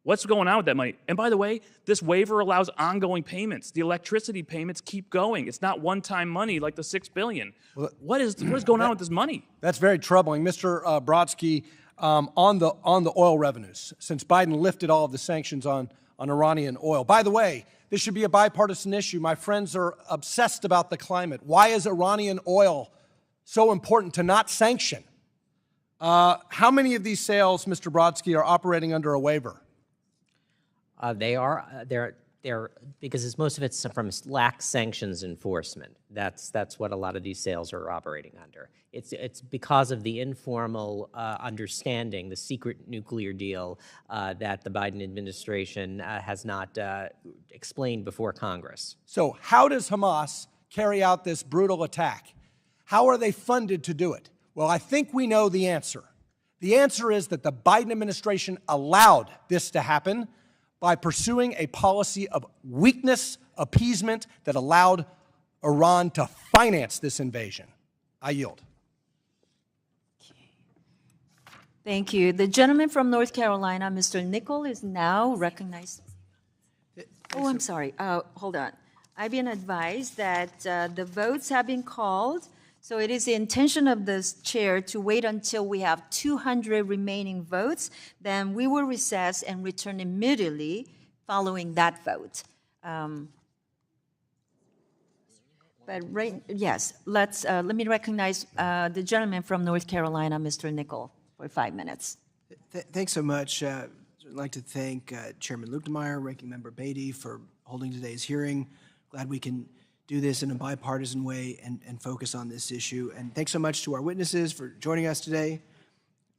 What's going on with that money? And by the way, this waiver allows ongoing payments. The electricity payments keep going. It's not one-time money like the $6 billion. Well, what is going on with this money? That's very troubling. Mr. Brodsky, on the oil revenues, since Biden lifted all of the sanctions on Iranian oil. By the way, this should be a bipartisan issue. My friends are obsessed about the climate. Why is Iranian oil so important to not sanction? How many of these sales, Mr. Brodsky, are operating under a waiver? They're because most of it's from lax sanctions enforcement. That's what a lot of these sales are operating under. It's because of the informal understanding, the secret nuclear deal that the Biden administration has not explained before Congress. So how does Hamas carry out this brutal attack? How are they funded to do it? Well, I think we know the answer. The answer is that the Biden administration allowed this to happen by pursuing a policy of weakness, appeasement that allowed Iran to finance this invasion. I yield. Thank you. The gentleman from North Carolina, Mr. Nickel, is now recognized. Oh, I'm sorry. Hold on. I've been advised that the votes have been called. So it is the intention of this chair to wait until we have 200 remaining votes. Then we will recess and return immediately following that vote. Yes, let me recognize the gentleman from North Carolina, Mr. Nickel, for 5 minutes. Thanks so much. I'd like to thank Chairman Luetkemeyer, Ranking Member Beatty for holding today's hearing. Glad we can do this in a bipartisan way and focus on this issue. And thanks so much to our witnesses for joining us today.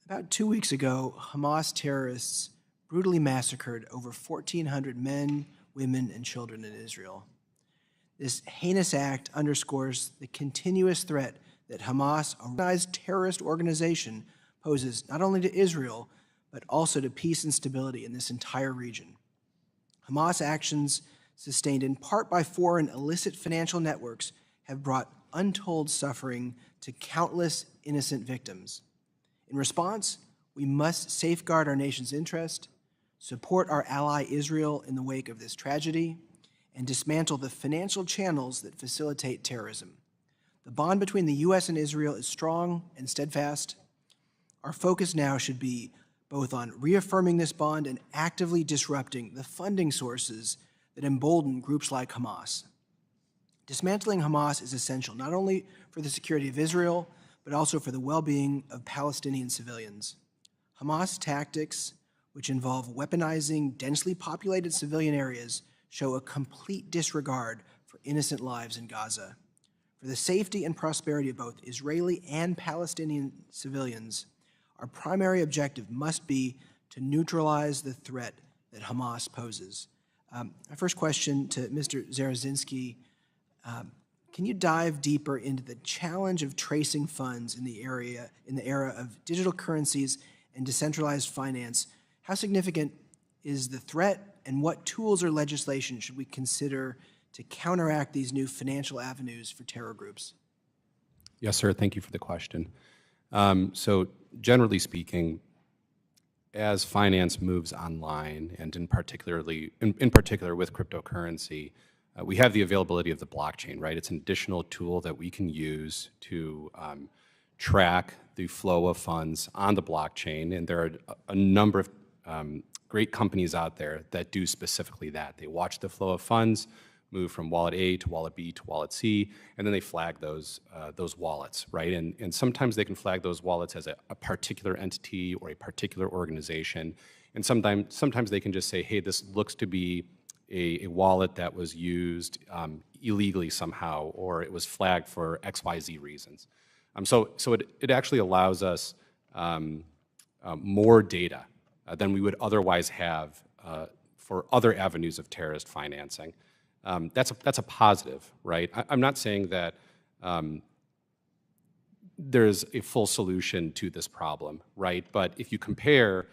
About 2 weeks ago, Hamas terrorists brutally massacred over 1,400 men, women, and children in Israel. This heinous act underscores the continuous threat that Hamas, a organized terrorist organization, poses not only to Israel, but also to peace and stability in this entire region. Hamas actions, sustained in part by foreign illicit financial networks, have brought untold suffering to countless innocent victims. In response, we must safeguard our nation's interest, support our ally Israel in the wake of this tragedy, and dismantle the financial channels that facilitate terrorism. The bond between the U.S. and Israel is strong and steadfast. Our focus now should be both on reaffirming this bond and actively disrupting the funding sources that embolden groups like Hamas. Dismantling Hamas is essential not only for the security of Israel, but also for the well-being of Palestinian civilians. Hamas tactics, which involve weaponizing densely populated civilian areas, show a complete disregard for innocent lives in Gaza. For the safety and prosperity of both Israeli and Palestinian civilians, our primary objective must be to neutralize the threat that Hamas poses. My first question to Mr. Zarazinski, can you dive deeper into the challenge of tracing funds in the era of digital currencies and decentralized finance? How significant is the threat, and what tools or legislation should we consider to counteract these new financial avenues for terror groups? Yes, sir. Thank you for the question. So generally speaking, as finance moves online, and in particular with cryptocurrency, we have the availability of the blockchain, right? It's an additional tool that we can use to track the flow of funds on the blockchain, and there are a number of great companies out there that do specifically that. They watch the flow of funds, move from wallet A to wallet B to wallet C, and then they flag those wallets, right? And sometimes they can flag those wallets as a particular entity or a particular organization, and sometimes they can just say, hey, this looks to be a wallet that was used illegally somehow, or it was flagged for XYZ reasons. So it actually allows us more data than we would otherwise have for other avenues of terrorist financing. That's a positive, right? I'm not saying that there's a full solution to this problem, right? But if you compare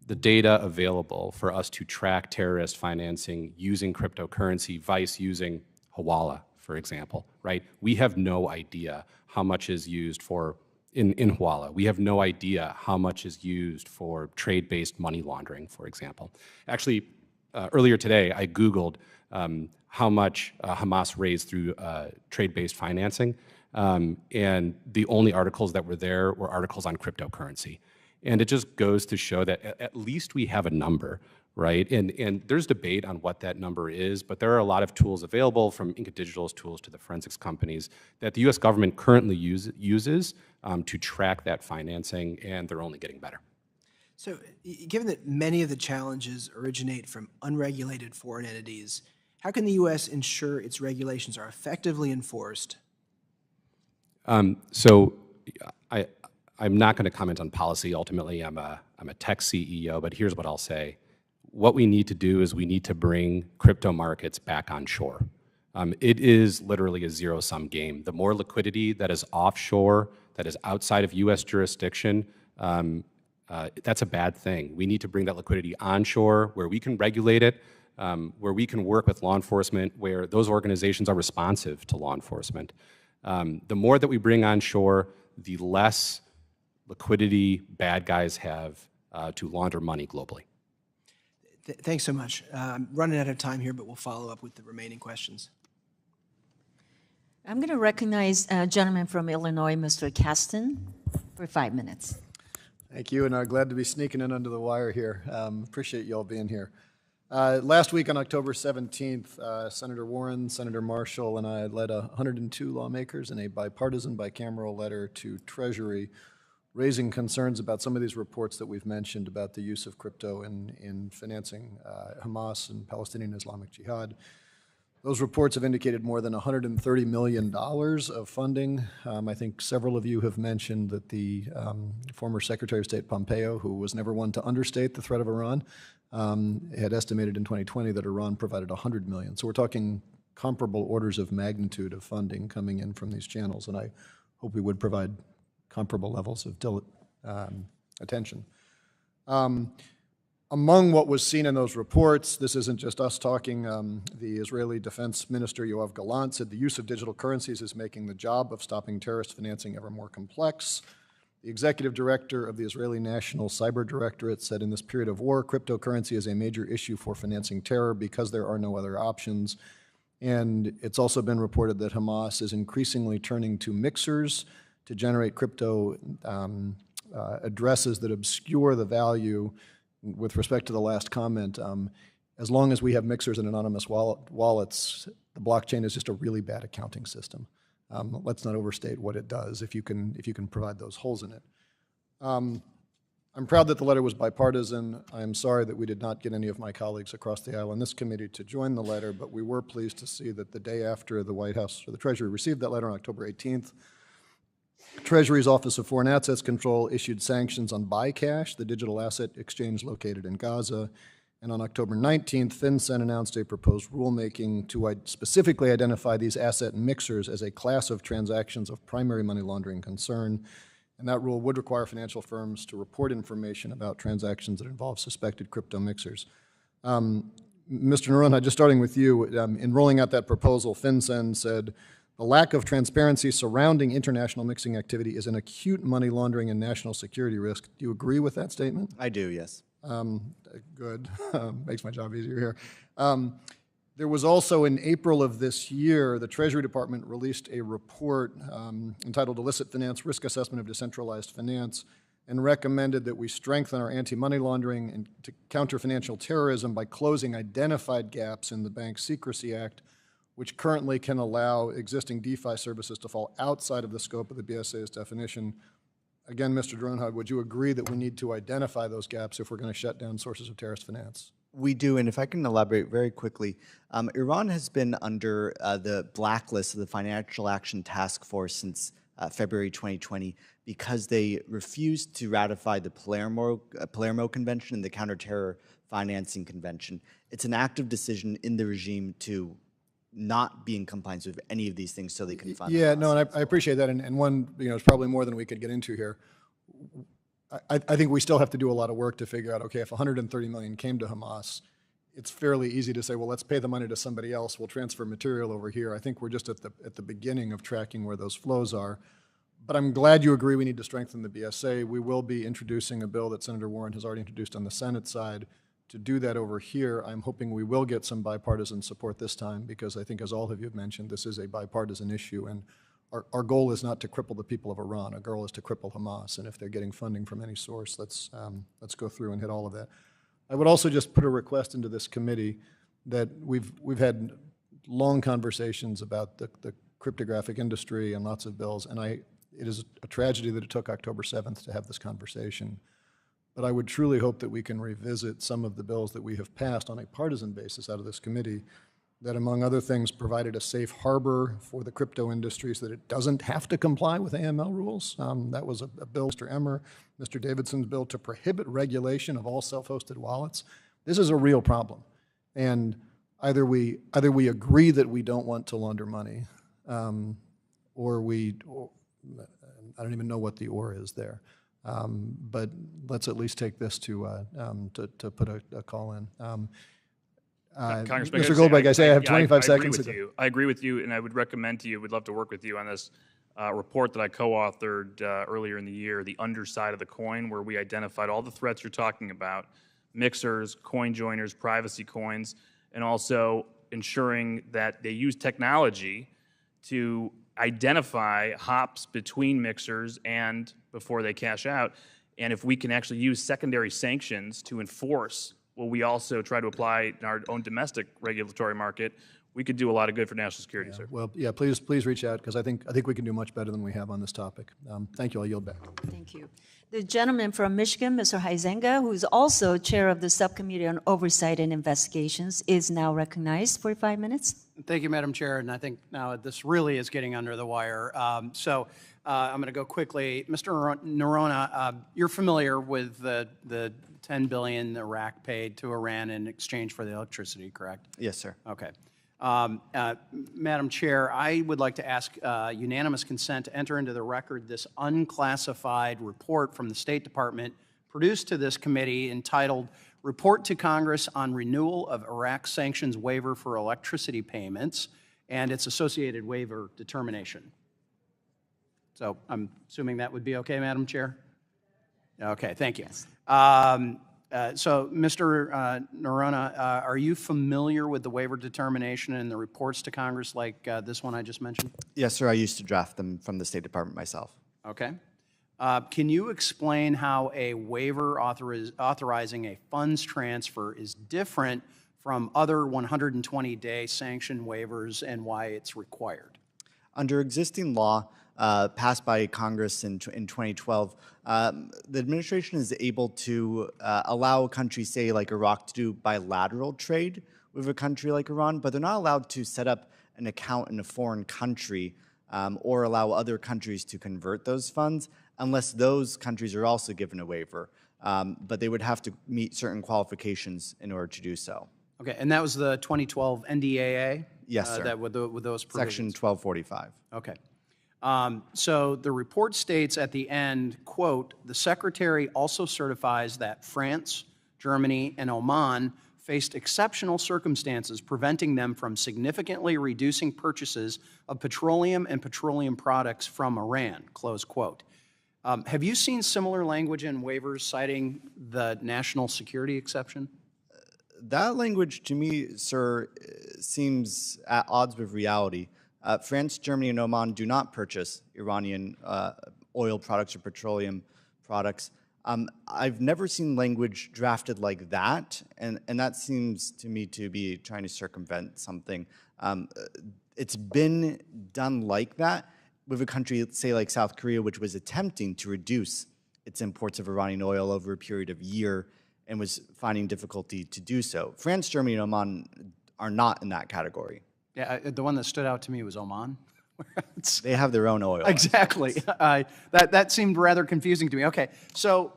the data available for us to track terrorist financing using cryptocurrency, vice using Hezbollah, for example, right? We have no idea how much is used for in Hezbollah. We have no idea how much is used for trade-based money laundering, for example. Actually, earlier today, I Googled how much Hamas raised through trade-based financing, and the only articles that were there were articles on cryptocurrency. And it just goes to show that at least we have a number, right? And there's debate on what that number is, but there are a lot of tools available, from Inca Digital's tools to the forensics companies, that the US government currently uses to track that financing, and they're only getting better. So given that many of the challenges originate from unregulated foreign entities, how can the U.S. ensure its regulations are effectively enforced? So I'm not going to comment on policy. Ultimately, I'm a tech CEO, but here's what I'll say. What we need to do is we need to bring crypto markets back on shore. It is literally a zero-sum game. The more liquidity that is offshore, that is outside of U.S. jurisdiction, that's a bad thing. We need to bring that liquidity onshore, where we can regulate it, where we can work with law enforcement, where those organizations are responsive to law enforcement. The more that we bring onshore, the less liquidity bad guys have to launder money globally. Thanks so much. I'm running out of time here, but we'll follow up with the remaining questions. I'm going to recognize a gentleman from Illinois, Mr. Kasten, for 5 minutes. Thank you, and glad to be sneaking in under the wire here. Appreciate you all being here. Last week on October 17th, Senator Warren, Senator Marshall, and I led 102 lawmakers in a bipartisan, bicameral letter to Treasury raising concerns about some of these reports that we've mentioned about the use of crypto in financing Hamas and Palestinian Islamic Jihad. Those reports have indicated more than $130 million of funding. I think several of you have mentioned that the former Secretary of State Pompeo, who was never one to understate the threat of Iran, had estimated in 2020 that Iran provided $100 million. So we're talking comparable orders of magnitude of funding coming in from these channels, and I hope we would provide comparable levels of attention. Among what was seen in those reports, this isn't just us talking, the Israeli Defense Minister Yoav Gallant said the use of digital currencies is making the job of stopping terrorist financing ever more complex. The executive director of the Israeli National Cyber Directorate said in this period of war, cryptocurrency is a major issue for financing terror because there are no other options. And it's also been reported that Hamas is increasingly turning to mixers to generate crypto addresses that obscure the value. With respect to the last comment, as long as we have mixers and anonymous wallets, the blockchain is just a really bad accounting system. Let's not overstate what it does if you can provide those holes in it. I'm proud that the letter was bipartisan. I'm sorry that we did not get any of my colleagues across the aisle in this committee to join the letter, but we were pleased to see that the day after the White House or the Treasury received that letter on October 18th, Treasury's Office of Foreign Assets Control issued sanctions on BuyCash, the digital asset exchange located in Gaza. And on October 19th, FinCEN announced a proposed rulemaking to specifically identify these asset mixers as a class of transactions of primary money laundering concern. And that rule would require financial firms to report information about transactions that involve suspected crypto mixers. Mr. Narun, just starting with you, in rolling out that proposal, FinCEN said, the lack of transparency surrounding international mixing activity is an acute money laundering and national security risk. Do you agree with that statement? I do, yes. Good. Makes my job easier here. There was also, in April of this year, the Treasury Department released a report entitled Illicit Finance Risk Assessment of Decentralized Finance, and recommended that we strengthen our anti-money laundering and to counter financial terrorism by closing identified gaps in the Bank Secrecy Act, which currently can allow existing DeFi services to fall outside of the scope of the BSA's definition. Again, Mr. Dronhag, would you agree that we need to identify those gaps if we're going to shut down sources of terrorist finance? We do, and if I can elaborate very quickly, Iran has been under the blacklist of the Financial Action Task Force since February 2020 because they refused to ratify the Palermo Convention and the Counterterror Financing Convention. It's an active decision in the regime to not be in compliance with any of these things so they can fund. Yeah, no, and I appreciate that, and one, it's probably more than we could get into here. I think we still have to do a lot of work to figure out, okay, if 130 million came to Hamas, it's fairly easy to say, well, let's pay the money to somebody else, we'll transfer material over here. I think we're just at the beginning of tracking where those flows are. But I'm glad you agree we need to strengthen the BSA. We will be introducing a bill that Senator Warren has already introduced on the Senate side to do that over here. I'm hoping we will get some bipartisan support this time because I think, as all of you have mentioned, this is a bipartisan issue, and our goal is not to cripple the people of Iran. Our goal is to cripple Hamas, and if they're getting funding from any source, let's go through and hit all of that. I would also just put a request into this committee that we've had long conversations about the cryptographic industry and lots of bills, and it is a tragedy that it took October 7th to have this conversation. But I would truly hope that we can revisit some of the bills that we have passed on a partisan basis out of this committee that, among other things, provided a safe harbor for the crypto industry so that it doesn't have to comply with AML rules. That was a bill, Mr. Emmer, Mr. Davidson's bill to prohibit regulation of all self-hosted wallets. This is a real problem. And either we agree that we don't want to launder money, or I don't even know what the or is there. But let's at least take this to put a call in. Congressman, Mr. Goldberg, I say I have 25 seconds. I agree with you, and I would recommend to you, we'd love to work with you on this report that I co-authored earlier in the year, The Underside of the Coin, where we identified all the threats you're talking about, mixers, coin joiners, privacy coins, and also ensuring that they use technology to identify hops between mixers and before they cash out. And if we can actually use secondary sanctions to enforce what we also try to apply in our own domestic regulatory market, we could do a lot of good for national security, sir. Well, yeah, please reach out, because I think we can do much better than we have on this topic. Thank you. I'll yield back. Thank you. The gentleman from Michigan, Mr. Huizenga, who is also chair of the Subcommittee on Oversight and Investigations, is now recognized for 5 minutes. Thank you, Madam Chair, and I think now this really is getting under the wire. I'm going to go quickly. Mr. Noronha, you're familiar with the $10 billion Iraq paid to Iran in exchange for the electricity, correct? Yes, sir. Okay. Madam Chair, I would like to ask unanimous consent to enter into the record this unclassified report from the State Department produced to this committee entitled Report to Congress on Renewal of Iraq Sanctions Waiver for Electricity Payments and its Associated Waiver Determination. So I'm assuming that would be okay, Madam Chair? Okay, thank you. So, Mr. Noronha, are you familiar with the waiver determination and the reports to Congress like this one I just mentioned? Yes, sir. I used to draft them from the State Department myself. Okay. Can you explain how a waiver authorizing a funds transfer is different from other 120-day sanction waivers and why it's required? Under existing law passed by Congress in 2012, the administration is able to allow a country, say like Iraq, to do bilateral trade with a country like Iran, but they're not allowed to set up an account in a foreign country or allow other countries to convert those funds unless those countries are also given a waiver. But they would have to meet certain qualifications in order to do so. Okay, and that was the 2012 NDAA? Yes, sir. That with those provisions? Section 1245. Okay. So the report states at the end, quote, the Secretary also certifies that France, Germany, and Oman faced exceptional circumstances preventing them from significantly reducing purchases of petroleum and petroleum products from Iran, close quote. Have you seen similar language in waivers citing the national security exception? That language, to me, sir, seems at odds with reality. France, Germany, and Oman do not purchase Iranian oil products or petroleum products. I've never seen language drafted like that, and that seems to me to be trying to circumvent something. It's been done like that with a country, say, like South Korea, which was attempting to reduce its imports of Iranian oil over a period of a year and was finding difficulty to do so. France, Germany, and Oman are not in that category. Yeah, the one that stood out to me was Oman. They have their own oil. Exactly. That seemed rather confusing to me. Okay, so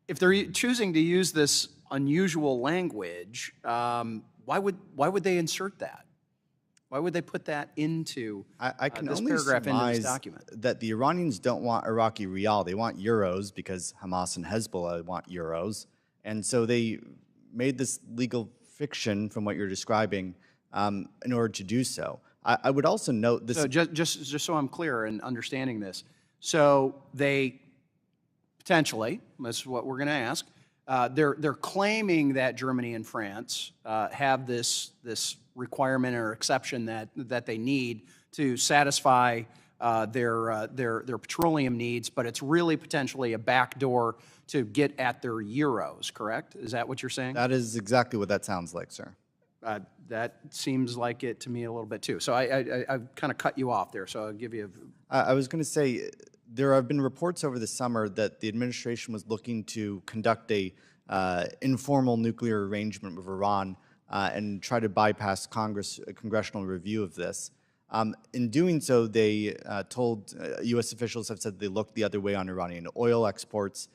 if they're choosing to use this unusual language, why would they insert that? Why would they put that into I can this only paragraph into this surmise document? that the Iranians don't want Iraqi rial. They want euros because Hamas and Hezbollah want euros. And so they made this legal fiction from what you're describing in order to do so. I would also note this. So just so I'm clear in understanding this, so they potentially, that's what we're going to ask, they're claiming that Germany and France have this requirement or exception that they need to satisfy their petroleum needs, but it's really potentially a backdoor to get at their euros, correct? Is that what you're saying? That is exactly what that sounds like, sir. That seems like it to me a little bit too. So I kind of cut you off there, so I'll give you I was going to say, there have been reports over the summer that the administration was looking to conduct a informal nuclear arrangement with Iran and try to bypass congressional review of this. In doing so, they told U.S. officials have said they looked the other way on Iranian oil exports.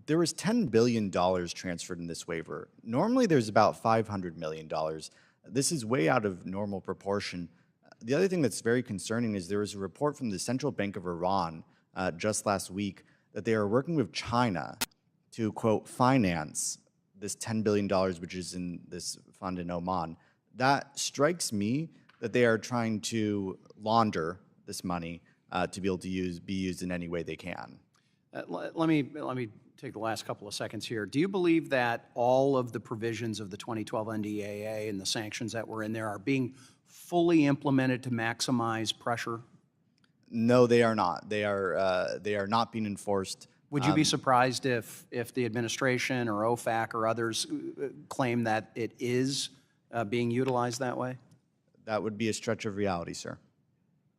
There was $10 billion transferred in this waiver. Normally, there's about $500 million. This is way out of normal proportion. The other thing that's very concerning is there was a report from the Central Bank of Iran just last week that they are working with China to, quote, finance this $10 billion, which is in this fund in Oman. That strikes me that they are trying to launder this money to be able to be used in any way they can. let me take the last couple of seconds here. Do you believe that all of the provisions of the 2012 NDAA and the sanctions that were in there are being fully implemented to maximize pressure? No, they are not. They are not being enforced. Would you be surprised if the administration or OFAC or others claim that it is being utilized that way? That would be a stretch of reality, sir.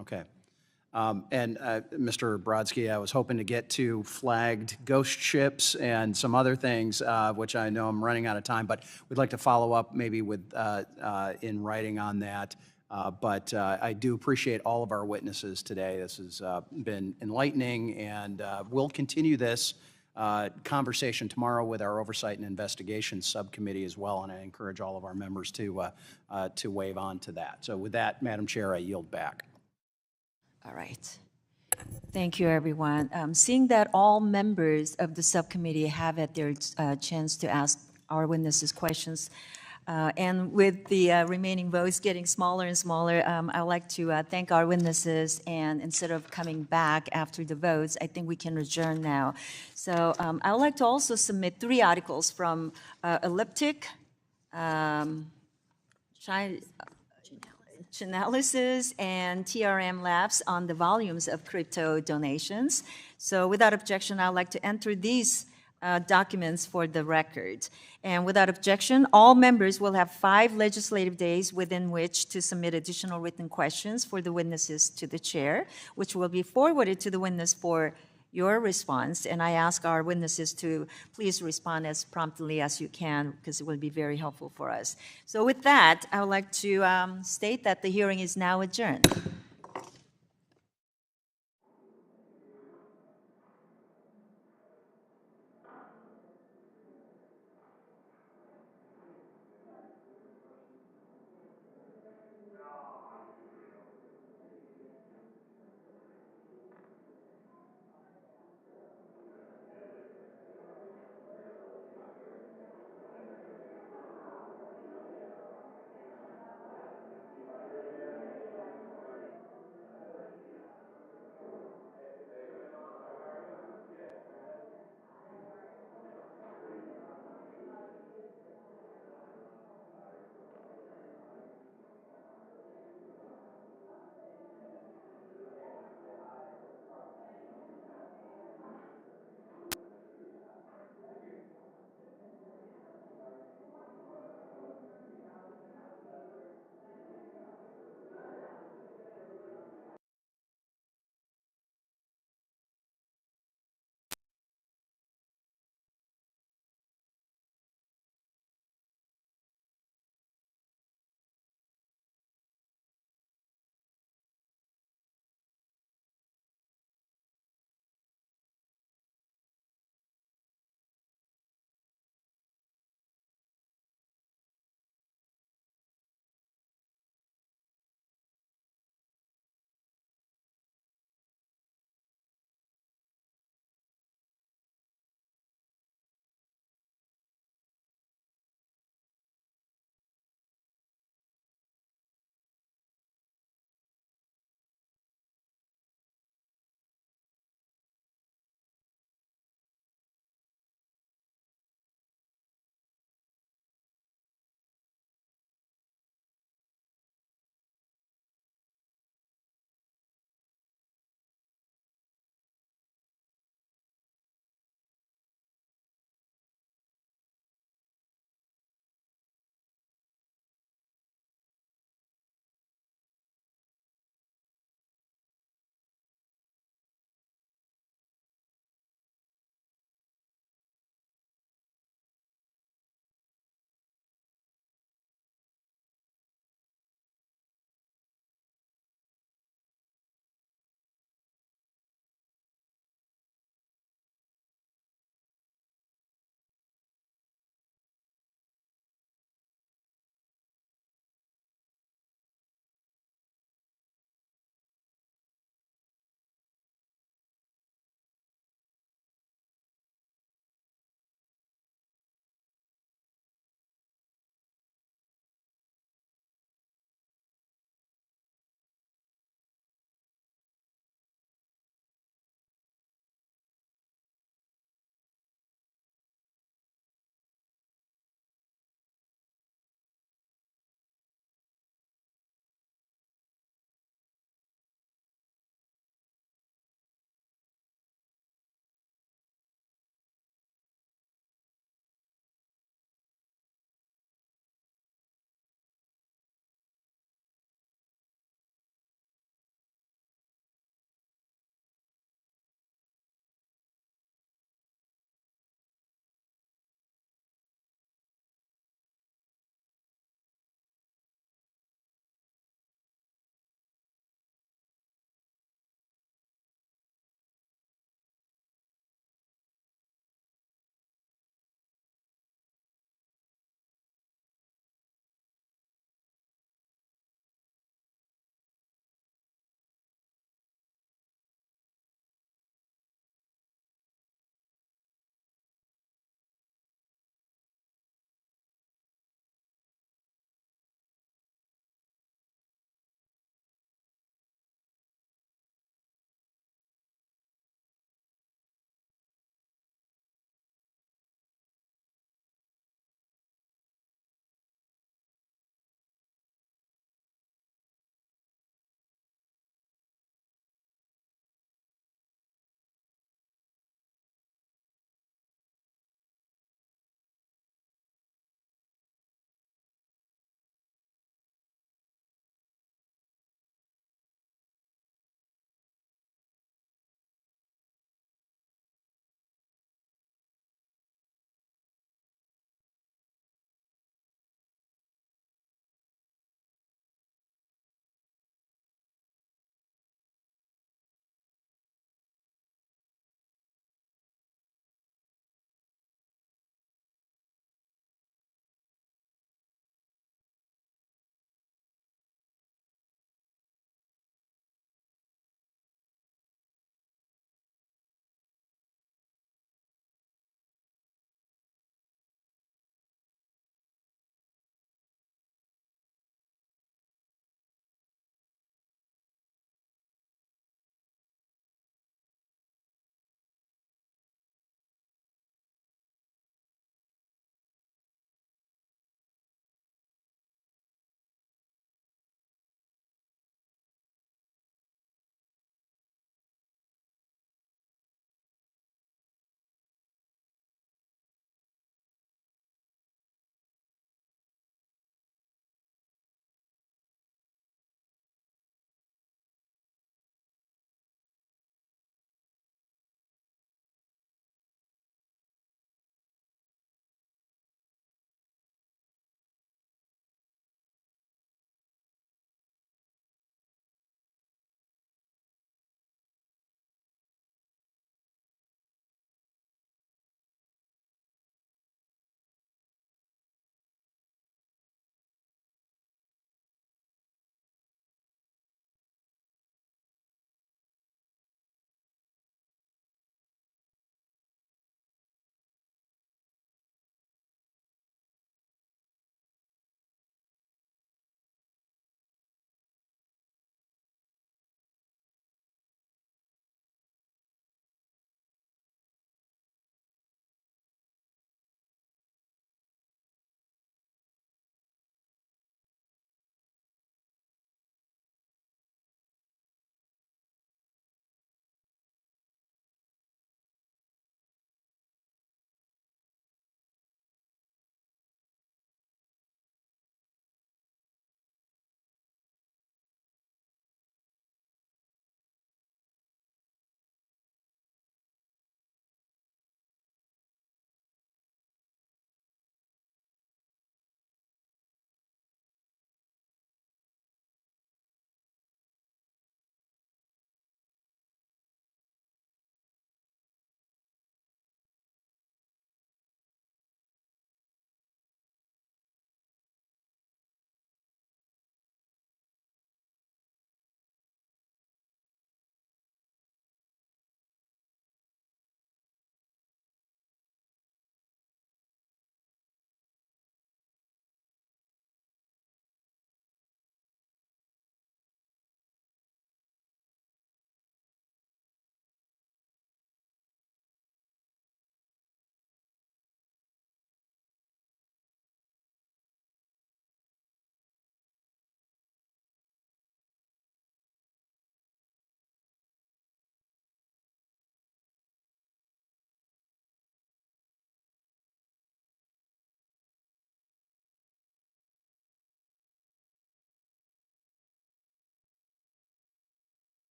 Okay. Mr. Brodsky, I was hoping to get to flagged ghost ships and some other things, which I know I'm running out of time, but we'd like to follow up maybe with in writing on that. But I do appreciate all of our witnesses today. This has been enlightening, and we'll continue this conversation tomorrow with our Oversight and Investigations Subcommittee as well, and I encourage all of our members to wave on to that. So with that, Madam Chair, I yield back. All right. Thank you, everyone. Seeing that all members of the subcommittee have had their chance to ask our witnesses questions, and with the remaining votes getting smaller and smaller, I'd like to thank our witnesses, and instead of coming back after the votes, I think we can adjourn now. So I would like to also submit 3 articles from Elliptic, Chainalysis, and TRM Labs on the volumes of crypto donations. So without objection, I'd like to enter these documents for the record. And without objection, all members will have 5 legislative days within which to submit additional written questions for the witnesses to the chair, which will be forwarded to the witness for your response. And I ask our witnesses to please respond as promptly as you can, because it will be very helpful for us. So with that, I would like to state that the hearing is now adjourned.